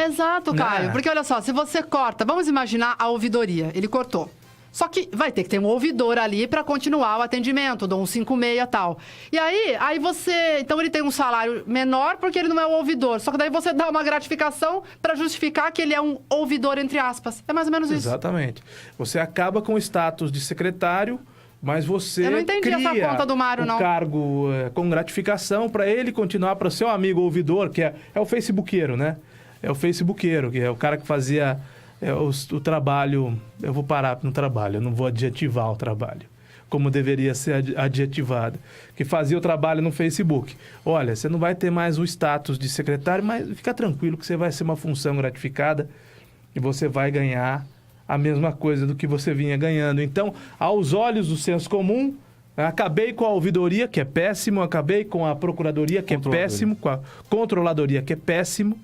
Exato, Caio. Porque olha só, se você corta, vamos imaginar a ouvidoria, ele cortou. Só que vai ter que ter um ouvidor ali para continuar o atendimento, do 156 e tal. E aí você... Então, ele tem um salário menor porque ele não é o ouvidor. Só que daí você dá uma gratificação para justificar que ele é um ouvidor, entre aspas. É mais ou menos isso. Exatamente. Você acaba com o status de secretário, mas você Eu não entendi cria essa conta do Mário, não. Cargo com gratificação para ele continuar, para o seu amigo ouvidor, que é o facebookeiro, né? É o facebookeiro, que é o cara que fazia... o trabalho, eu vou parar no trabalho, eu não vou adjetivar o trabalho, como deveria ser adjetivado, que fazia o trabalho no Facebook. Olha, você não vai ter mais o status de secretário, mas fica tranquilo que você vai ser uma função gratificada e você vai ganhar a mesma coisa do que você vinha ganhando. Então, aos olhos do senso comum, acabei com a ouvidoria, que é péssimo, acabei com a procuradoria, que é péssimo, com a controladoria, que é péssimo.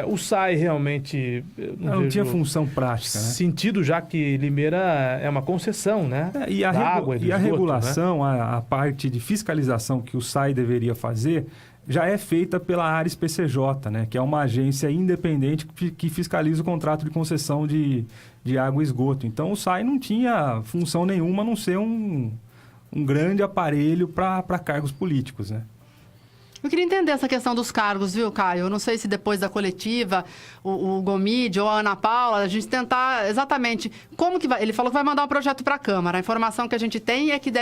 O SAI realmente não tinha função prática, né? Sentido, já que Limeira é uma concessão, né? E a regulação, né? a parte de fiscalização que o SAI deveria fazer já é feita pela Ares PCJ, né? Que é uma agência independente que fiscaliza o contrato de concessão de água e esgoto. Então o SAI não tinha função nenhuma a não ser um grande aparelho para cargos políticos, né? Eu queria entender essa questão dos cargos, viu, Caio? Eu não sei se depois da coletiva, o Gomide ou a Ana Paula, a gente tentar exatamente como que vai... Ele falou que vai mandar um projeto para a Câmara. A informação que a gente tem é que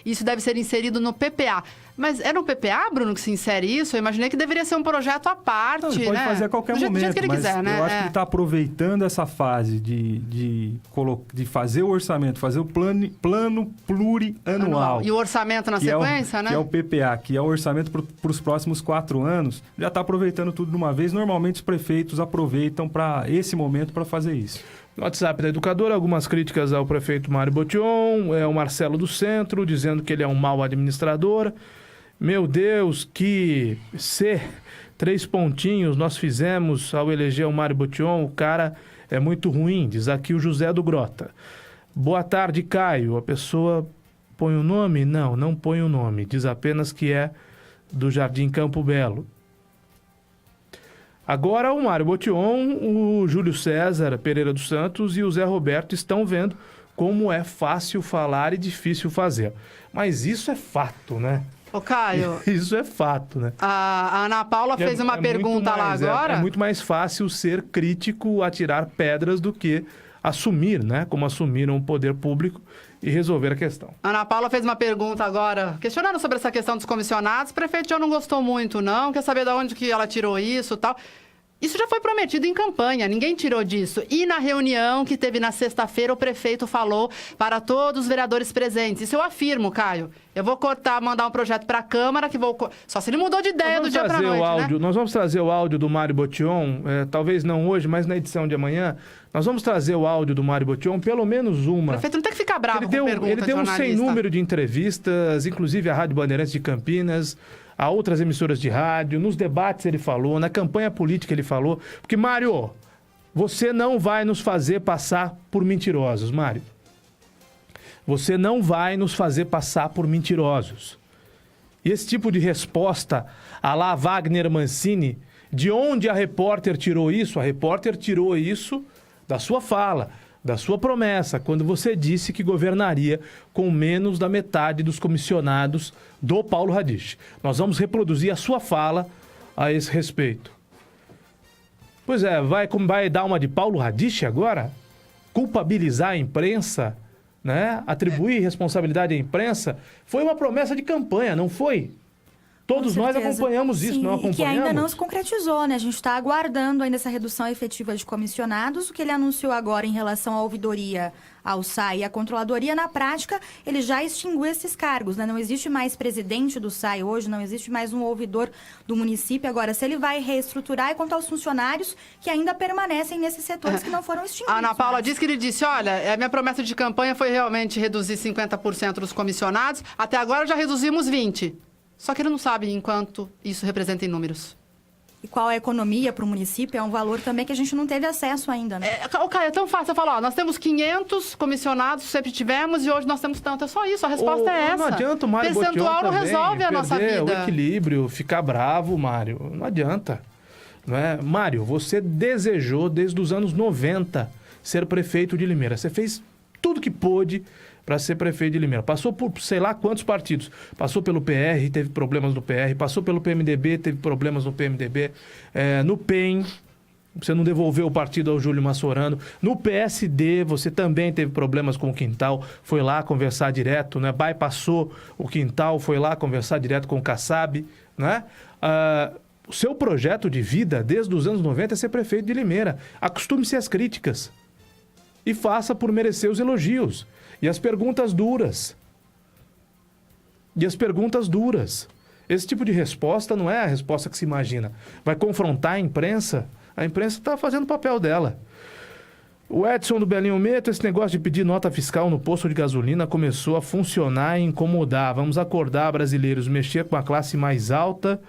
isso deve ser inserido no PPA. Mas é no PPA, Bruno, que se insere isso? Eu imaginei que deveria ser um projeto à parte, ele pode fazer a qualquer momento, do jeito que ele quiser, né? Eu acho que ele está aproveitando essa fase de fazer o orçamento, fazer o plano plurianual. E o orçamento na sequência, né? Que é o PPA, que é o orçamento para os próximos 4 anos. Já está aproveitando tudo de uma vez. Normalmente os prefeitos aproveitam para esse momento para fazer isso. No WhatsApp da Educadora, algumas críticas ao prefeito Mário Botion, o Marcelo do Centro, dizendo que ele é um mau administrador. Meu Deus, que 3 pontinhos nós fizemos ao eleger o Mário Botion, o cara é muito ruim, diz aqui o José do Grota. Boa tarde, Caio. A pessoa põe o nome? Não põe o nome, diz apenas que é do Jardim Campo Belo. Agora o Mário Botion, o Júlio César Pereira dos Santos e o Zé Roberto estão vendo como é fácil falar e difícil fazer. Mas isso é fato, né? Ô, Caio... Isso é fato, né? A Ana Paula fez uma pergunta lá agora. É muito mais fácil ser crítico, atirar pedras, do que assumir, né? Como assumiram o poder público e resolver a questão. Ana Paula fez uma pergunta agora, questionando sobre essa questão dos comissionados. O prefeito já não gostou muito, não. Quer saber de onde que ela tirou isso e tal. Isso já foi prometido em campanha, ninguém tirou disso. E na reunião que teve na sexta-feira, o prefeito falou para todos os vereadores presentes. Isso eu afirmo, Caio. Eu vou mandar um projeto para a Câmara, que vou... Só se ele mudou de ideia do dia para a noite, né? Nós vamos trazer o áudio do Mário Botion, talvez não hoje, mas na edição de amanhã. Nós vamos trazer o áudio do Mário Botion, pelo menos uma. O prefeito não tem que ficar bravo com pergunta Ele deu um sem número de entrevistas, inclusive à Rádio Bandeirantes de Campinas, a outras emissoras de rádio, nos debates ele falou, na campanha política ele falou. Porque, Mário, você não vai nos fazer passar por mentirosos, Mário. Você não vai nos fazer passar por mentirosos. E esse tipo de resposta à la Wagner Mancini, de onde a repórter tirou isso? A repórter tirou isso da sua fala, da sua promessa, quando você disse que governaria com menos da metade dos comissionados do Paulo Radiche. Nós vamos reproduzir a sua fala a esse respeito. Pois é, vai dar uma de Paulo Radiche agora? Culpabilizar a imprensa, né? Atribuir responsabilidade à imprensa? Foi uma promessa de campanha, não foi? Todos nós acompanhamos isso, não acompanhamos? E que ainda não se concretizou, né? A gente está aguardando ainda essa redução efetiva de comissionados. O que ele anunciou agora em relação à ouvidoria, ao SAI e à controladoria, na prática, ele já extinguiu esses cargos, né? Não existe mais presidente do SAI hoje, não existe mais um ouvidor do município. Agora, se ele vai reestruturar, é quanto aos funcionários que ainda permanecem nesses setores que não foram extinguidos. A Ana Paula disse que ele disse, olha, a minha promessa de campanha foi realmente reduzir 50% dos comissionados. Até agora já reduzimos 20%. Só que ele não sabe em quanto isso representa em números. E qual é a economia para o município? É um valor também que a gente não teve acesso ainda, né? Caio, é tão fácil. Eu falo, nós temos 500 comissionados, sempre tivemos, e hoje nós temos tanto. É só isso, a resposta é essa. Não adianta o Mário Botion percentual não resolve a nossa vida. O equilíbrio, ficar bravo, Mário. Não adianta. Não é? Mário, você desejou desde os anos 90 ser prefeito de Limeira. Você fez tudo que pôde para ser prefeito de Limeira. Passou por sei lá quantos partidos. Passou pelo PR, teve problemas no PR. Passou pelo PMDB, teve problemas no PMDB. No PEN, você não devolveu o partido ao Júlio Massorano. No PSD, você também teve problemas com o Quintal. Foi lá conversar direto, né? Bypassou o Quintal, foi lá conversar direto com o Kassab, né? O seu projeto de vida, desde os anos 90, é ser prefeito de Limeira. Acostume-se às críticas. E faça por merecer os elogios. E as perguntas duras. Esse tipo de resposta não é a resposta que se imagina. Vai confrontar a imprensa? A imprensa está fazendo o papel dela. O Edson do Belinho Meto, esse negócio de pedir nota fiscal no posto de gasolina começou a funcionar e incomodar. Vamos acordar, brasileiros, mexer com a classe mais alta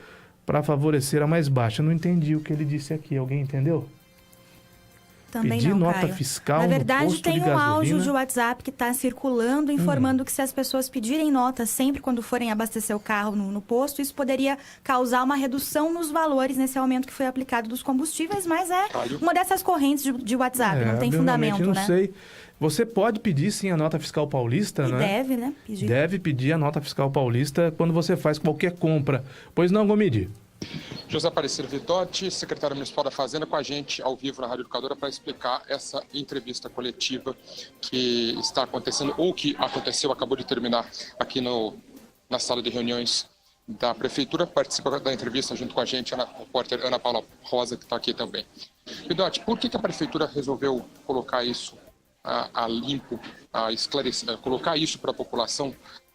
para favorecer a mais baixa. Não entendi o que ele disse aqui. Alguém entendeu? Também pedir não, nota Caio. fiscal Na no verdade, posto tem de um gasolina. áudio de WhatsApp que está circulando, informando que se as pessoas pedirem nota sempre quando forem abastecer o carro no posto, isso poderia causar uma redução nos valores nesse aumento que foi aplicado dos combustíveis, mas é uma dessas correntes de WhatsApp, não tem fundamento, não né? sei. Você pode pedir, sim, a nota fiscal paulista, E né? deve, né? Pedir. Deve pedir a nota fiscal paulista quando você faz qualquer compra. Pois não, Gomide? José Aparecido Vidotti, secretário municipal da Fazenda, com a gente ao vivo na Rádio Educadora para explicar essa entrevista coletiva que está acontecendo, ou que aconteceu, acabou de terminar aqui na sala de reuniões da Prefeitura. Participa da entrevista junto com a gente a repórter Ana Paula Rosa, que está aqui também. Vidotti, por que a Prefeitura resolveu colocar isso a limpo, a esclarecer, colocar isso para a população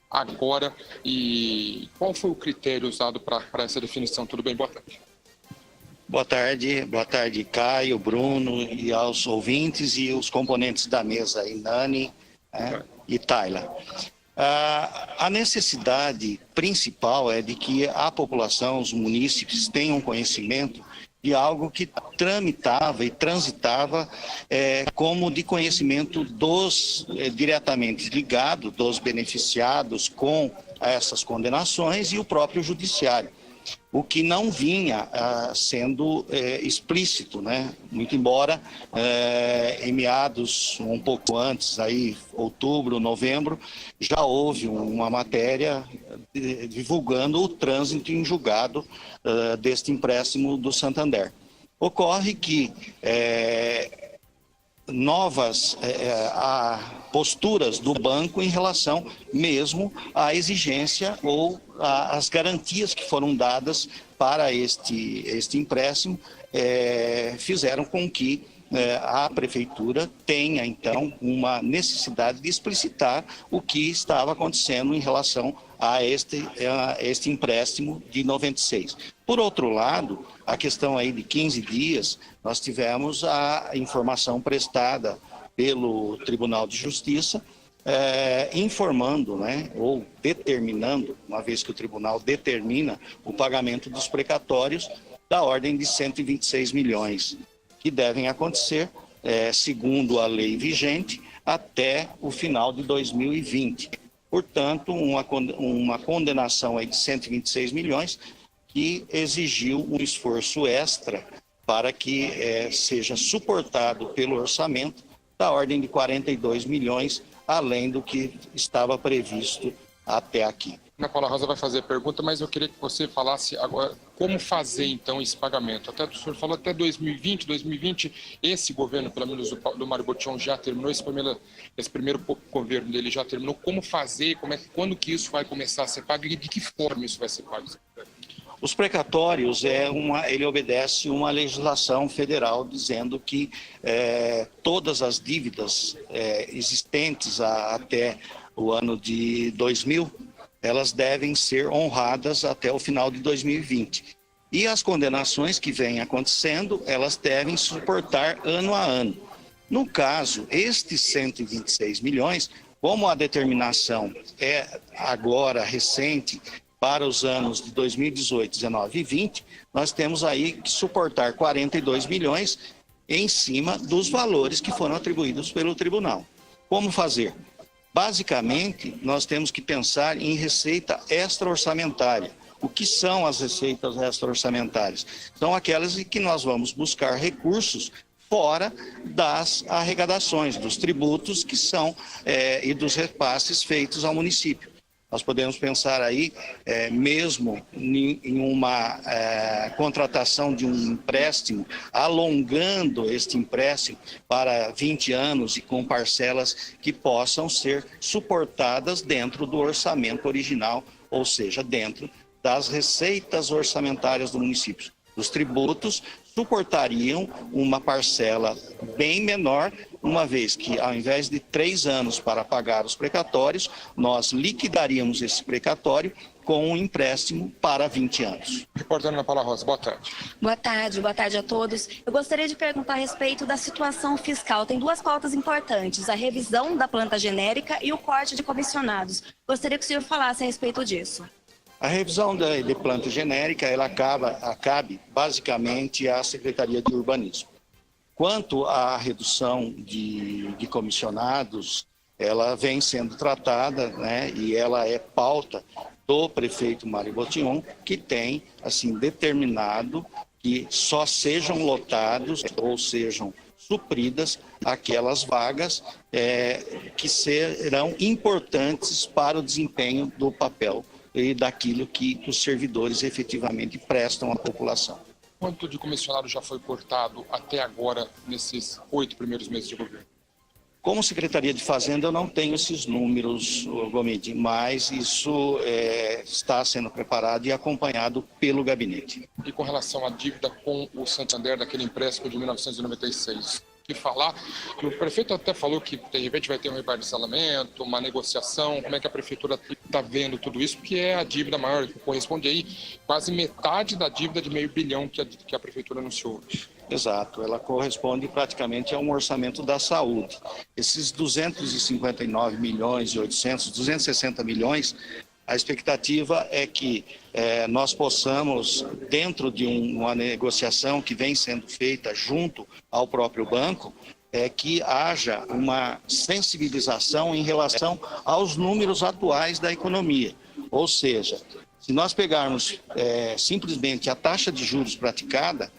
agora, e qual foi o critério usado para essa definição? Tudo bem? Boa tarde. Boa tarde, Caio, Bruno e aos ouvintes e os componentes da mesa, Inani e Tayla. A necessidade principal é de que a população, os munícipes, tenham conhecimento de algo que tramitava e transitava como de conhecimento dos diretamente ligados, dos beneficiados com essas condenações e o próprio judiciário. O que não vinha sendo explícito, né? Muito embora em meados, um pouco antes, aí, outubro, novembro, já houve uma matéria divulgando o trânsito em julgado deste empréstimo do Santander. Ocorre que novas posturas do banco em relação mesmo à exigência ou às garantias que foram dadas para este empréstimo, fizeram com que a Prefeitura tenha, então, uma necessidade de explicitar o que estava acontecendo em relação a este empréstimo de 96. Por outro lado, a questão aí de 15 dias, nós tivemos a informação prestada pelo Tribunal de Justiça, informando, ou determinando, uma vez que o tribunal determina o pagamento dos precatórios, da ordem de 126 milhões, que devem acontecer, segundo a lei vigente, até o final de 2020. Portanto, uma condenação aí de 126 milhões que exigiu um esforço extra para que seja suportado pelo orçamento da ordem de 42 milhões, além do que estava previsto até aqui. Ana Paula Rosa vai fazer a pergunta, mas eu queria que você falasse agora como fazer, então, esse pagamento. Até o senhor falou até 2020, esse governo, pelo menos do Mário Botion, já terminou, esse primeiro governo dele já terminou. Como fazer, quando que isso vai começar a ser pago e de que forma isso vai ser pago? Os precatórios, ele obedece uma legislação federal dizendo que todas as dívidas existentes até o ano de 2000, elas devem ser honradas até o final de 2020. E as condenações que vêm acontecendo, elas devem suportar ano a ano. No caso, estes 126 milhões, como a determinação é agora recente, para os anos de 2018, 19 e 20, nós temos aí que suportar 42 milhões em cima dos valores que foram atribuídos pelo tribunal. Como fazer? Basicamente, nós temos que pensar em receita extra-orçamentária. O que são as receitas extra-orçamentárias? São aquelas em que nós vamos buscar recursos fora das arrecadações, dos tributos que são e dos repasses feitos ao município. Nós podemos pensar aí, mesmo em uma contratação de um empréstimo, alongando este empréstimo para 20 anos e com parcelas que possam ser suportadas dentro do orçamento original, ou seja, dentro das receitas orçamentárias do município. Os tributos suportariam uma parcela bem menor, uma vez que, ao invés de 3 anos para pagar os precatórios, nós liquidaríamos esse precatório com um empréstimo para 20 anos. Repórter Ana Paula Rosa, boa tarde. Boa tarde a todos. Eu gostaria de perguntar a respeito da situação fiscal. Tem 2 pautas importantes, a revisão da planta genérica e o corte de comissionados. Gostaria que o senhor falasse a respeito disso. A revisão de planta genérica, ela cabe basicamente à Secretaria de Urbanismo. Quanto à redução de comissionados, ela vem sendo tratada, e ela é pauta do prefeito Mário Botion, que tem, assim, determinado que só sejam lotados ou sejam supridas aquelas vagas que serão importantes para o desempenho do papel e daquilo que os servidores efetivamente prestam à população. Quanto de comissionado já foi cortado até agora, nesses 8 primeiros meses de governo? Como Secretaria de Fazenda, eu não tenho esses números, Gomide, mas isso está sendo preparado e acompanhado pelo gabinete. E com relação à dívida com o Santander, daquele empréstimo de 1996? Que falar, o prefeito até falou que de repente vai ter um reparcelamento, uma negociação. Como é que a prefeitura está vendo tudo isso? Porque é a dívida maior, que corresponde aí quase metade da dívida de $500 milhão que a prefeitura anunciou. Exato, ela corresponde praticamente a um orçamento da saúde. Esses 259 milhões e 800, 260 milhões, a expectativa é que nós possamos, dentro de uma negociação que vem sendo feita junto ao próprio banco, que haja uma sensibilização em relação aos números atuais da economia. Ou seja, se nós pegarmos simplesmente a taxa de juros praticada,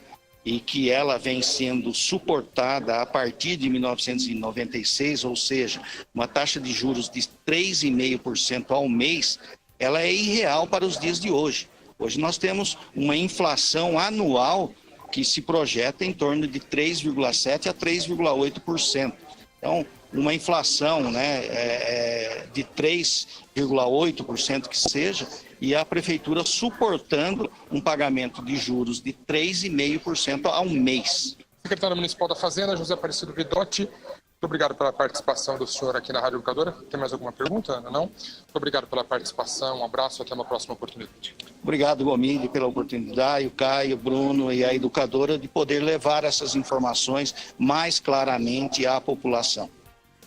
e que ela vem sendo suportada a partir de 1996, ou seja, uma taxa de juros de 3,5% ao mês, ela é irreal para os dias de hoje. Hoje nós temos uma inflação anual que se projeta em torno de 3,7% a 3,8%. Então, uma inflação, né, de 3,8% que seja, e a Prefeitura suportando um pagamento de juros de 3,5% ao mês. Secretário Municipal da Fazenda, José Aparecido Vidotti, muito obrigado pela participação do senhor aqui na Rádio Educadora. Tem mais alguma pergunta, Ana? Não? Muito obrigado pela participação, um abraço, até uma próxima oportunidade. Obrigado, Gomide, pela oportunidade, o Caio, o Bruno e a Educadora de poder levar essas informações mais claramente à população.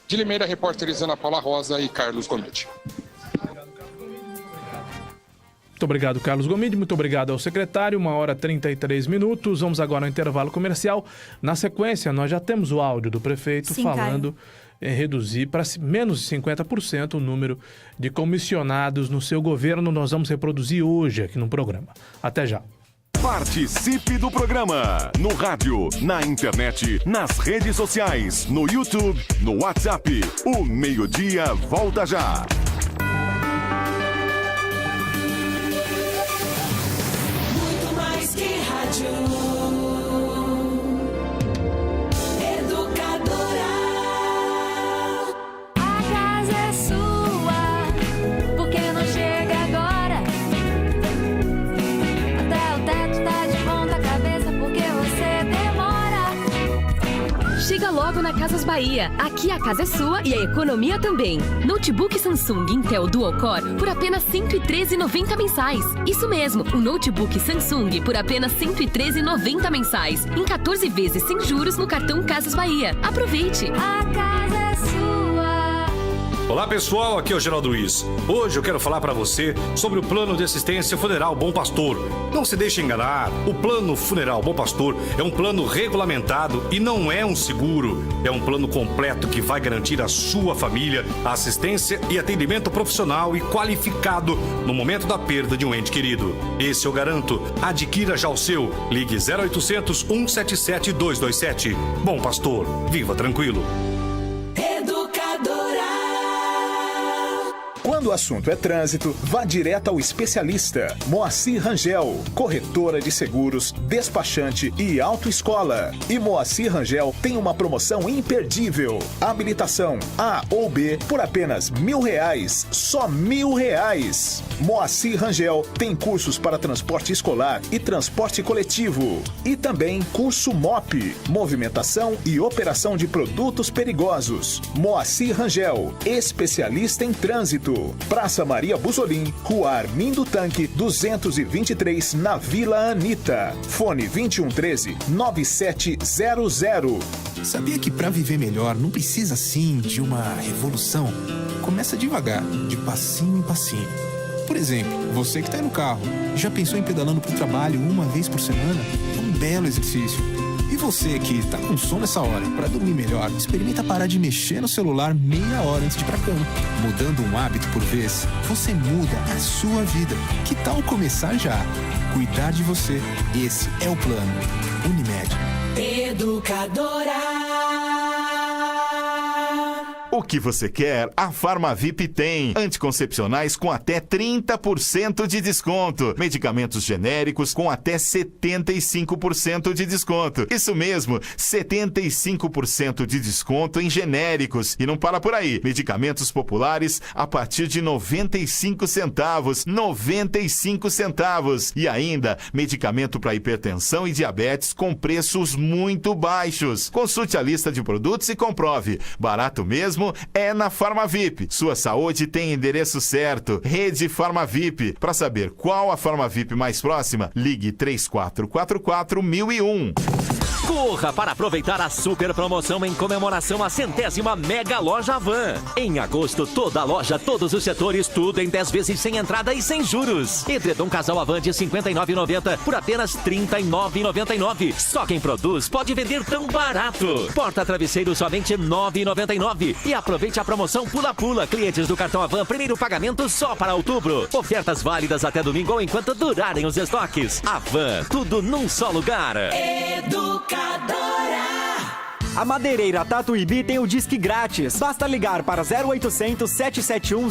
De Limeira, repórteres Ana Paula Rosa e Carlos Gomide. Muito obrigado, Carlos Gomide. Muito obrigado ao secretário. 1h33. Vamos agora ao intervalo comercial. Na sequência, nós já temos o áudio do prefeito falando em reduzir para menos de 50% o número de comissionados no seu governo. Nós vamos reproduzir hoje aqui no programa. Até já. Participe do programa no rádio, na internet, nas redes sociais, no YouTube, no WhatsApp. O Meio-Dia volta já. Muito mais que rádio. Educadora. A casa é sua, porque não chega agora. Até o teto tá de ponta cabeça, porque você demora. Chega logo na Casas Bahia. Aqui a casa é sua e a economia também. Notebook Samsung Intel Dual Core por apenas R$ 113,90 mensais. Isso mesmo, um notebook Samsung por apenas R$ 113,90 mensais. Em 14 vezes sem juros no cartão Casas Bahia. Aproveite! A casa é sua. Olá pessoal, aqui é o Geraldo Luiz. Hoje eu quero falar para você sobre o Plano de Assistência Funeral Bom Pastor. Não se deixe enganar, o Plano Funeral Bom Pastor é um plano regulamentado e não é um seguro. É um plano completo que vai garantir à sua família assistência e atendimento profissional e qualificado no momento da perda de um ente querido. Esse eu garanto. Adquira já o seu. Ligue 0800 177 227. Bom Pastor, viva tranquilo. Quando o assunto é trânsito, vá direto ao especialista. Moacir Rangel, corretora de seguros, despachante e autoescola. E Moacir Rangel tem uma promoção imperdível. Habilitação A ou B por apenas R$1.000. Só R$1.000. Moacir Rangel tem cursos para transporte escolar e transporte coletivo. E também curso MOP, movimentação e operação de produtos perigosos. Moacir Rangel, especialista em trânsito. Praça Maria Busolim, Rua Armindo Tanque, 223, na Vila Anitta. Fone 2113-9700. Sabia que para viver melhor não precisa sim de uma revolução? Começa devagar, de passinho em passinho. Por exemplo, você que está aí no carro, já pensou em pedalando para o trabalho uma vez por semana? É um belo exercício. E você que está com sono essa hora, para dormir melhor, experimenta parar de mexer no celular meia hora antes de ir para a cama. Mudando um hábito por vez, você muda a sua vida. Que tal começar já? Cuidar de você. Esse é o plano. Unimed. Educadora. O que você quer, a Farmavip tem. Anticoncepcionais com até 30% de desconto. Medicamentos genéricos com até 75% de desconto. Isso mesmo, 75% de desconto em genéricos. E não para por aí. Medicamentos populares a partir de 95 centavos. 95 centavos. E ainda, medicamento para hipertensão e diabetes com preços muito baixos. Consulte a lista de produtos e comprove. Barato mesmo é na Farmavip. Sua saúde tem endereço certo. Rede Farmavip. Para saber qual a Farmavip mais próxima, ligue 3444-1001. Corra para aproveitar a super promoção em comemoração à 100ª Mega Loja Van. Em agosto, toda a loja, todos os setores, tudo em 10 vezes sem entrada e sem juros. Edredom Casal Havan de R$ 59,90 por apenas R$ 39,99. Só quem produz pode vender tão barato. Porta travesseiro somente R$ 9,99. E aproveite a promoção Pula Pula. Clientes do cartão Havan, primeiro pagamento só para outubro. Ofertas válidas até domingo ou enquanto durarem os estoques. Havan, tudo num só lugar. Educadora. A Madeireira Tatuíbi tem o Disque grátis. Basta ligar para 0800 771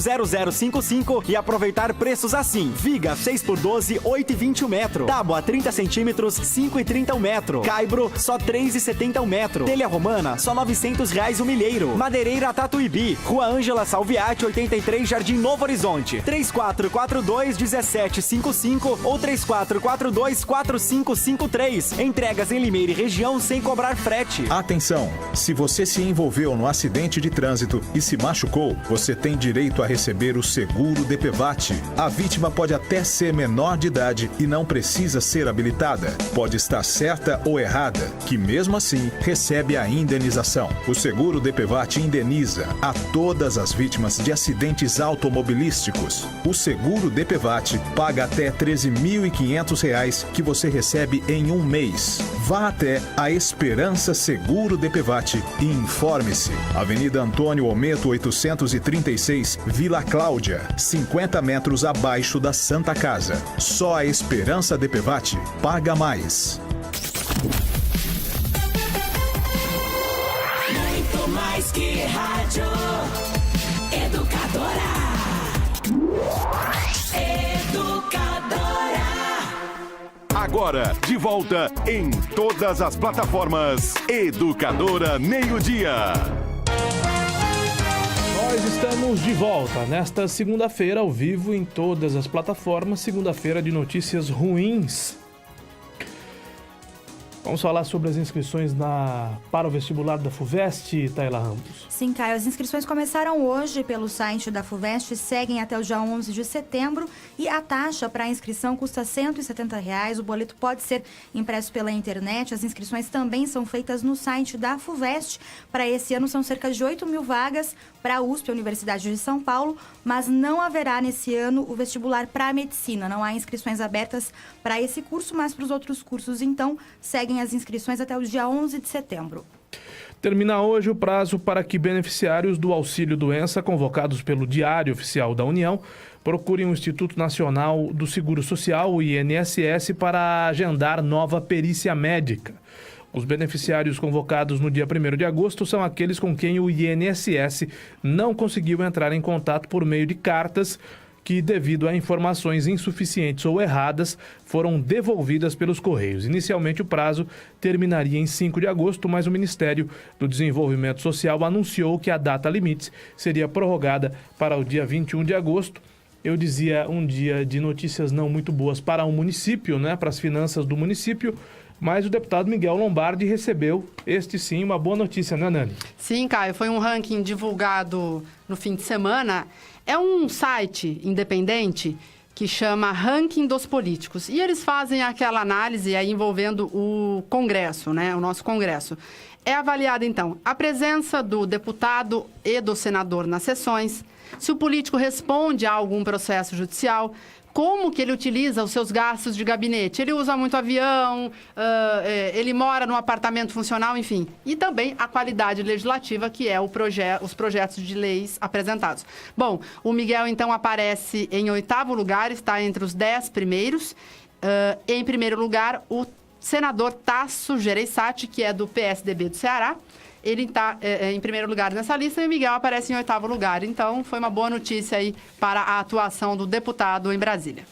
0055 e aproveitar preços assim. Viga 6x12, 8,20 o metro. Tábua 30 centímetros, 5,30 o metro. Caibro, só 3,70 o metro. Telha romana, só R$900 o milheiro. Madeireira Tatuíbi, Rua Ângela Salviati, 83, Jardim Novo Horizonte. 3442-1755 ou 3442-4553. Entregas em Limeira e região sem cobrar frete. Atenção! Se você se envolveu no acidente de trânsito e se machucou, você tem direito a receber o seguro DPVAT. A vítima pode até ser menor de idade e não precisa ser habilitada. Pode estar certa ou errada, que mesmo assim recebe a indenização. O seguro DPVAT indeniza a todas as vítimas de acidentes automobilísticos. O seguro DPVAT paga até R$ 13.500 que você recebe em um mês. Vá até a Esperança Seguro DPVAT e informe-se. Avenida Antônio Ometo 836, Vila Cláudia, 50 metros abaixo da Santa Casa. Só a Esperança DPVAT paga mais. Muito mais que rádio. Educadora. Agora, de volta em todas as plataformas. Educadora Meio-Dia. Nós estamos de volta nesta segunda-feira, ao vivo, em todas as plataformas. Segunda-feira de notícias ruins. Vamos falar sobre as inscrições para o vestibular da FUVEST, Taila Ramos. Sim, Caio, as inscrições começaram hoje pelo site da FUVEST, seguem até o dia 11 de setembro e a taxa para a inscrição custa R$ 170. O boleto pode ser impresso pela internet. As inscrições também são feitas no site da FUVEST. Para esse ano são cerca de 8 mil vagas para a USP, a Universidade de São Paulo, mas não haverá nesse ano o vestibular para a medicina. Não há inscrições abertas para esse curso, mas para os outros cursos, então, seguem as inscrições até o dia 11 de setembro. Termina hoje o prazo para que beneficiários do auxílio-doença convocados pelo Diário Oficial da União procurem o Instituto Nacional do Seguro Social, o INSS, para agendar nova perícia médica. Os beneficiários convocados no dia 1º de agosto são aqueles com quem o INSS não conseguiu entrar em contato por meio de cartas que, devido a informações insuficientes ou erradas, foram devolvidas pelos Correios. Inicialmente, o prazo terminaria em 5 de agosto, mas o Ministério do Desenvolvimento Social anunciou que a data limite seria prorrogada para o dia 21 de agosto. Eu dizia um dia de notícias não muito boas para o município, né, para as finanças do município, mas o deputado Miguel Lombardi recebeu, sim, uma boa notícia, né, Nani? Sim, Caio, foi um ranking divulgado no fim de semana. É um site independente que chama Ranking dos Políticos. E eles fazem aquela análise aí envolvendo o Congresso, né? O nosso Congresso. É avaliada, então, a presença do deputado e do senador nas sessões, se o político responde a algum processo judicial, como que ele utiliza os seus gastos de gabinete. Ele usa muito avião, ele mora num apartamento funcional, enfim. E também a qualidade legislativa, que é os projetos de leis apresentados. Bom, o Miguel, então, aparece em 8º lugar, está entre os 10 primeiros. Em primeiro lugar, o senador Tasso Gereissati, que é do PSDB do Ceará. Ele está em primeiro lugar nessa lista e o Miguel aparece em 8º lugar. Então, foi uma boa notícia aí para a atuação do deputado em Brasília.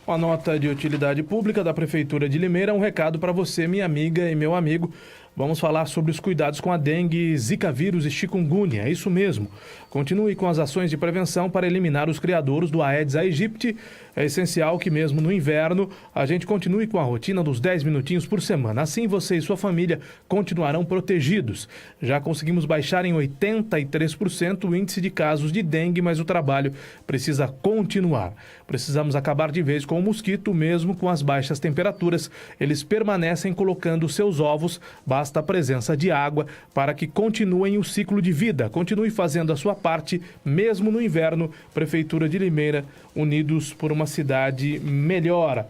Uma nota de utilidade pública da Prefeitura de Limeira, um recado para você, minha amiga e meu amigo. Vamos falar sobre os cuidados com a dengue, zika vírus e chikungunya. É isso mesmo. Continue com as ações de prevenção para eliminar os criadouros do Aedes aegypti. É essencial que mesmo no inverno a gente continue com a rotina dos 10 minutinhos por semana. Assim você e sua família continuarão protegidos. Já conseguimos baixar em 83% o índice de casos de dengue, mas o trabalho precisa continuar. Precisamos acabar de vez com o mosquito, mesmo com as baixas temperaturas. Eles permanecem colocando seus ovos. Basta a presença de água para que continuem o ciclo de vida. Continue fazendo a sua parte, mesmo no inverno. Prefeitura de Limeira, unidos por uma cidade melhor.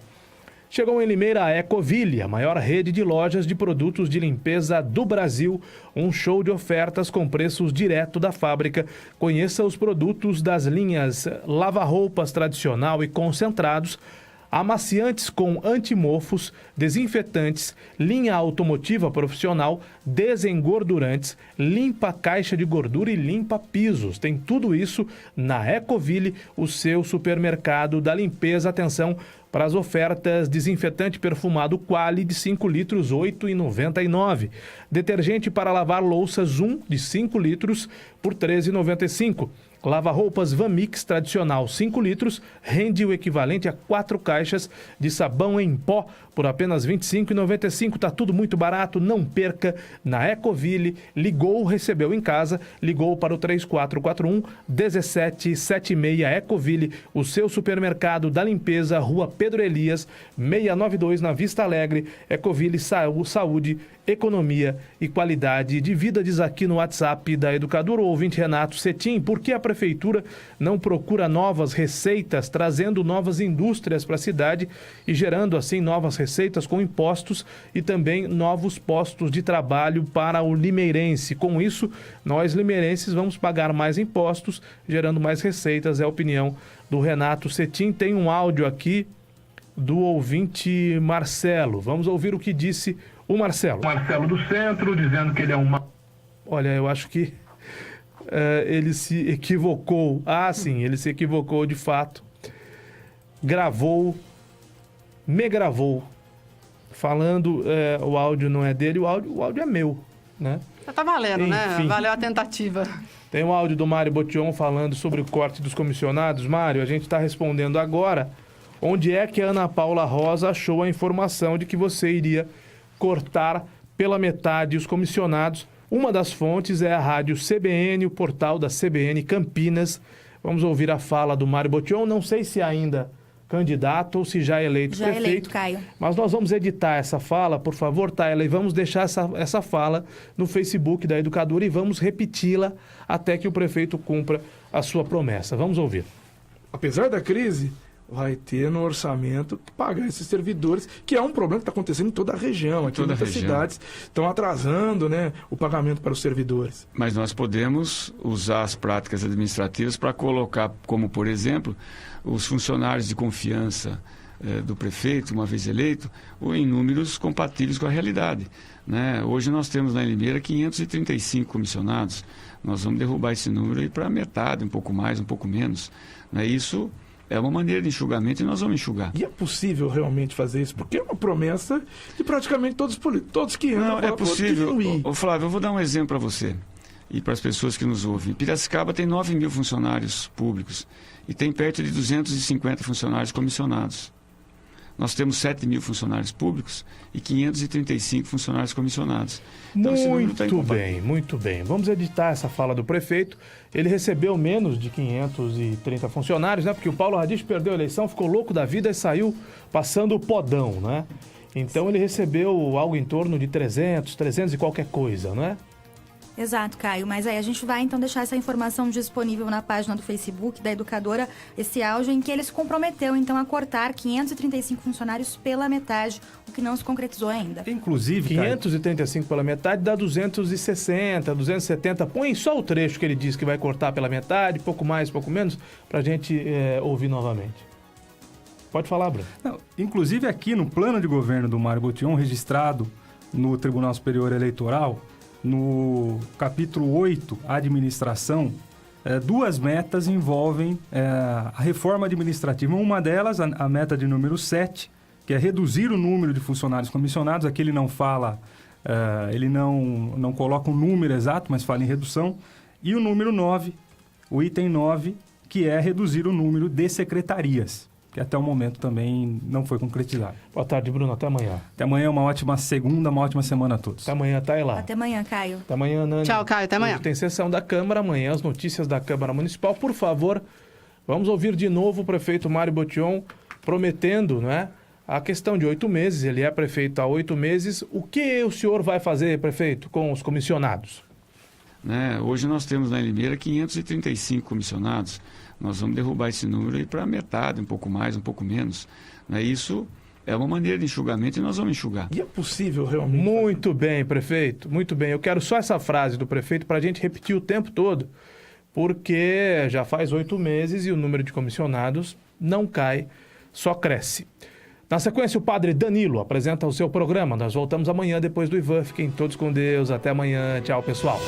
Chegou em Limeira a Ecoville, a maior rede de lojas de produtos de limpeza do Brasil. Um show de ofertas com preços direto da fábrica. Conheça os produtos das linhas lava-roupas tradicional e concentrados, amaciantes com antimofos, desinfetantes, linha automotiva profissional, desengordurantes, limpa caixa de gordura e limpa pisos. Tem tudo isso na Ecoville, o seu supermercado da limpeza. Atenção para as ofertas: desinfetante perfumado Quali de 5 litros, R$ 8,99. Detergente para lavar louças Zoom de 5 litros por R$ 13,95. Lava-roupas Vamix tradicional 5 litros rende o equivalente a 4 caixas de sabão em pó por apenas R$ 25,95. Tá tudo muito barato, não perca na Ecoville. Ligou, recebeu em casa, ligou para o 3441-1776. Ecoville, o seu supermercado da limpeza, Rua Pedro Elias, 692 na Vista Alegre. Ecoville, saúde, economia e qualidade de vida. Diz aqui no WhatsApp da Educadora o ouvinte Renato Cetim: por que a prefeitura não procura novas receitas, trazendo novas indústrias para a cidade e gerando assim novas receitas com impostos e também novos postos de trabalho para o limeirense? Com isso, nós limeirenses vamos pagar mais impostos, gerando mais receitas. É a opinião do Renato Cetim. Tem um áudio aqui do ouvinte Marcelo. Vamos ouvir o que disse o Marcelo. Marcelo do Centro, dizendo que ele é uma... Olha, eu acho que ele se equivocou. Ah, sim, ele se equivocou de fato. Me gravou. Falando, o áudio não é dele, o áudio é meu, né? Já tá valendo, né? Enfim. Valeu a tentativa. Tem um áudio do Mário Botion falando sobre o corte dos comissionados. Mário, a gente está respondendo agora onde é que a Ana Paula Rosa achou a informação de que você iria cortar pela metade os comissionados. Uma das fontes é a rádio CBN, o portal da CBN Campinas. Vamos ouvir a fala do Mário Botion. Não sei se ainda candidato ou se já eleito prefeito. Já eleito, Caio. Mas nós vamos editar essa fala, por favor, Tayla, e vamos deixar essa fala no Facebook da Educadora e vamos repeti-la até que o prefeito cumpra a sua promessa. Vamos ouvir. Apesar da crise, vai ter no orçamento que pagar esses servidores, que é um problema que está acontecendo em toda a região. Aqui muitas cidades estão atrasando, né, o pagamento para os servidores. Mas nós podemos usar as práticas administrativas para colocar, como por exemplo, os funcionários de confiança do prefeito, uma vez eleito, em números compatíveis com a realidade, né? Hoje nós temos na Limeira 535 comissionados. Nós vamos derrubar esse número para metade, um pouco mais, um pouco menos, né? Isso é uma maneira de enxugamento e nós vamos enxugar. E é possível realmente fazer isso? Porque é uma promessa de praticamente todos que entram. Não, é possível. Ô, Flávio, eu vou dar um exemplo para você e para as pessoas que nos ouvem. Piracicaba tem 9 mil funcionários públicos e tem perto de 250 funcionários comissionados. Nós temos 7 mil funcionários públicos e 535 funcionários comissionados. Então, muito bem, muito bem. Vamos editar essa fala do prefeito. Ele recebeu menos de 530 funcionários, né? Porque o Paulo Radich perdeu a eleição, ficou louco da vida e saiu passando o podão, né? Então ele recebeu algo em torno de 300 e qualquer coisa, né? Exato, Caio. Mas aí a gente vai então deixar essa informação disponível na página do Facebook da Educadora, esse áudio em que ele se comprometeu então a cortar 535 funcionários pela metade, o que não se concretizou ainda. Inclusive, 535 pela metade dá 260, 270. Põe só o trecho que ele diz que vai cortar pela metade, pouco mais, pouco menos, pra gente ouvir novamente. Pode falar, Bruno. Não, inclusive aqui no plano de governo do Mário Botion, registrado no Tribunal Superior Eleitoral, no capítulo 8, administração, duas metas envolvem a reforma administrativa. Uma delas, a meta de número 7, que é reduzir o número de funcionários comissionados. Aqui ele não fala, ele não coloca um número exato, mas fala em redução. E o número 9, o item 9, que é reduzir o número de secretarias, que até o momento também não foi concretizado. Boa tarde, Bruno. Até amanhã. Até amanhã, uma ótima segunda, uma ótima semana a todos. Até amanhã, Taylor. Até amanhã, Caio. Até amanhã, Nani. Tchau, Caio. Até amanhã. Tem sessão da Câmara amanhã, as notícias da Câmara Municipal. Por favor, vamos ouvir de novo o prefeito Mário Botion prometendo, né, a questão de 8 meses. Ele é prefeito há 8 meses. O que o senhor vai fazer, prefeito, com os comissionados? Né? Hoje nós temos na Limeira 535 comissionados. Nós vamos derrubar esse número para metade, um pouco mais, um pouco menos. Né? Isso é uma maneira de enxugamento e nós vamos enxugar. E é possível realmente... Muito bem, prefeito, muito bem. Eu quero só essa frase do prefeito para a gente repetir o tempo todo, porque já faz 8 meses e o número de comissionados não cai só cresce. Na sequência, o padre Danilo apresenta o seu programa. Nós voltamos amanhã depois do Ivan. Fiquem todos com Deus. Até amanhã. Tchau, pessoal.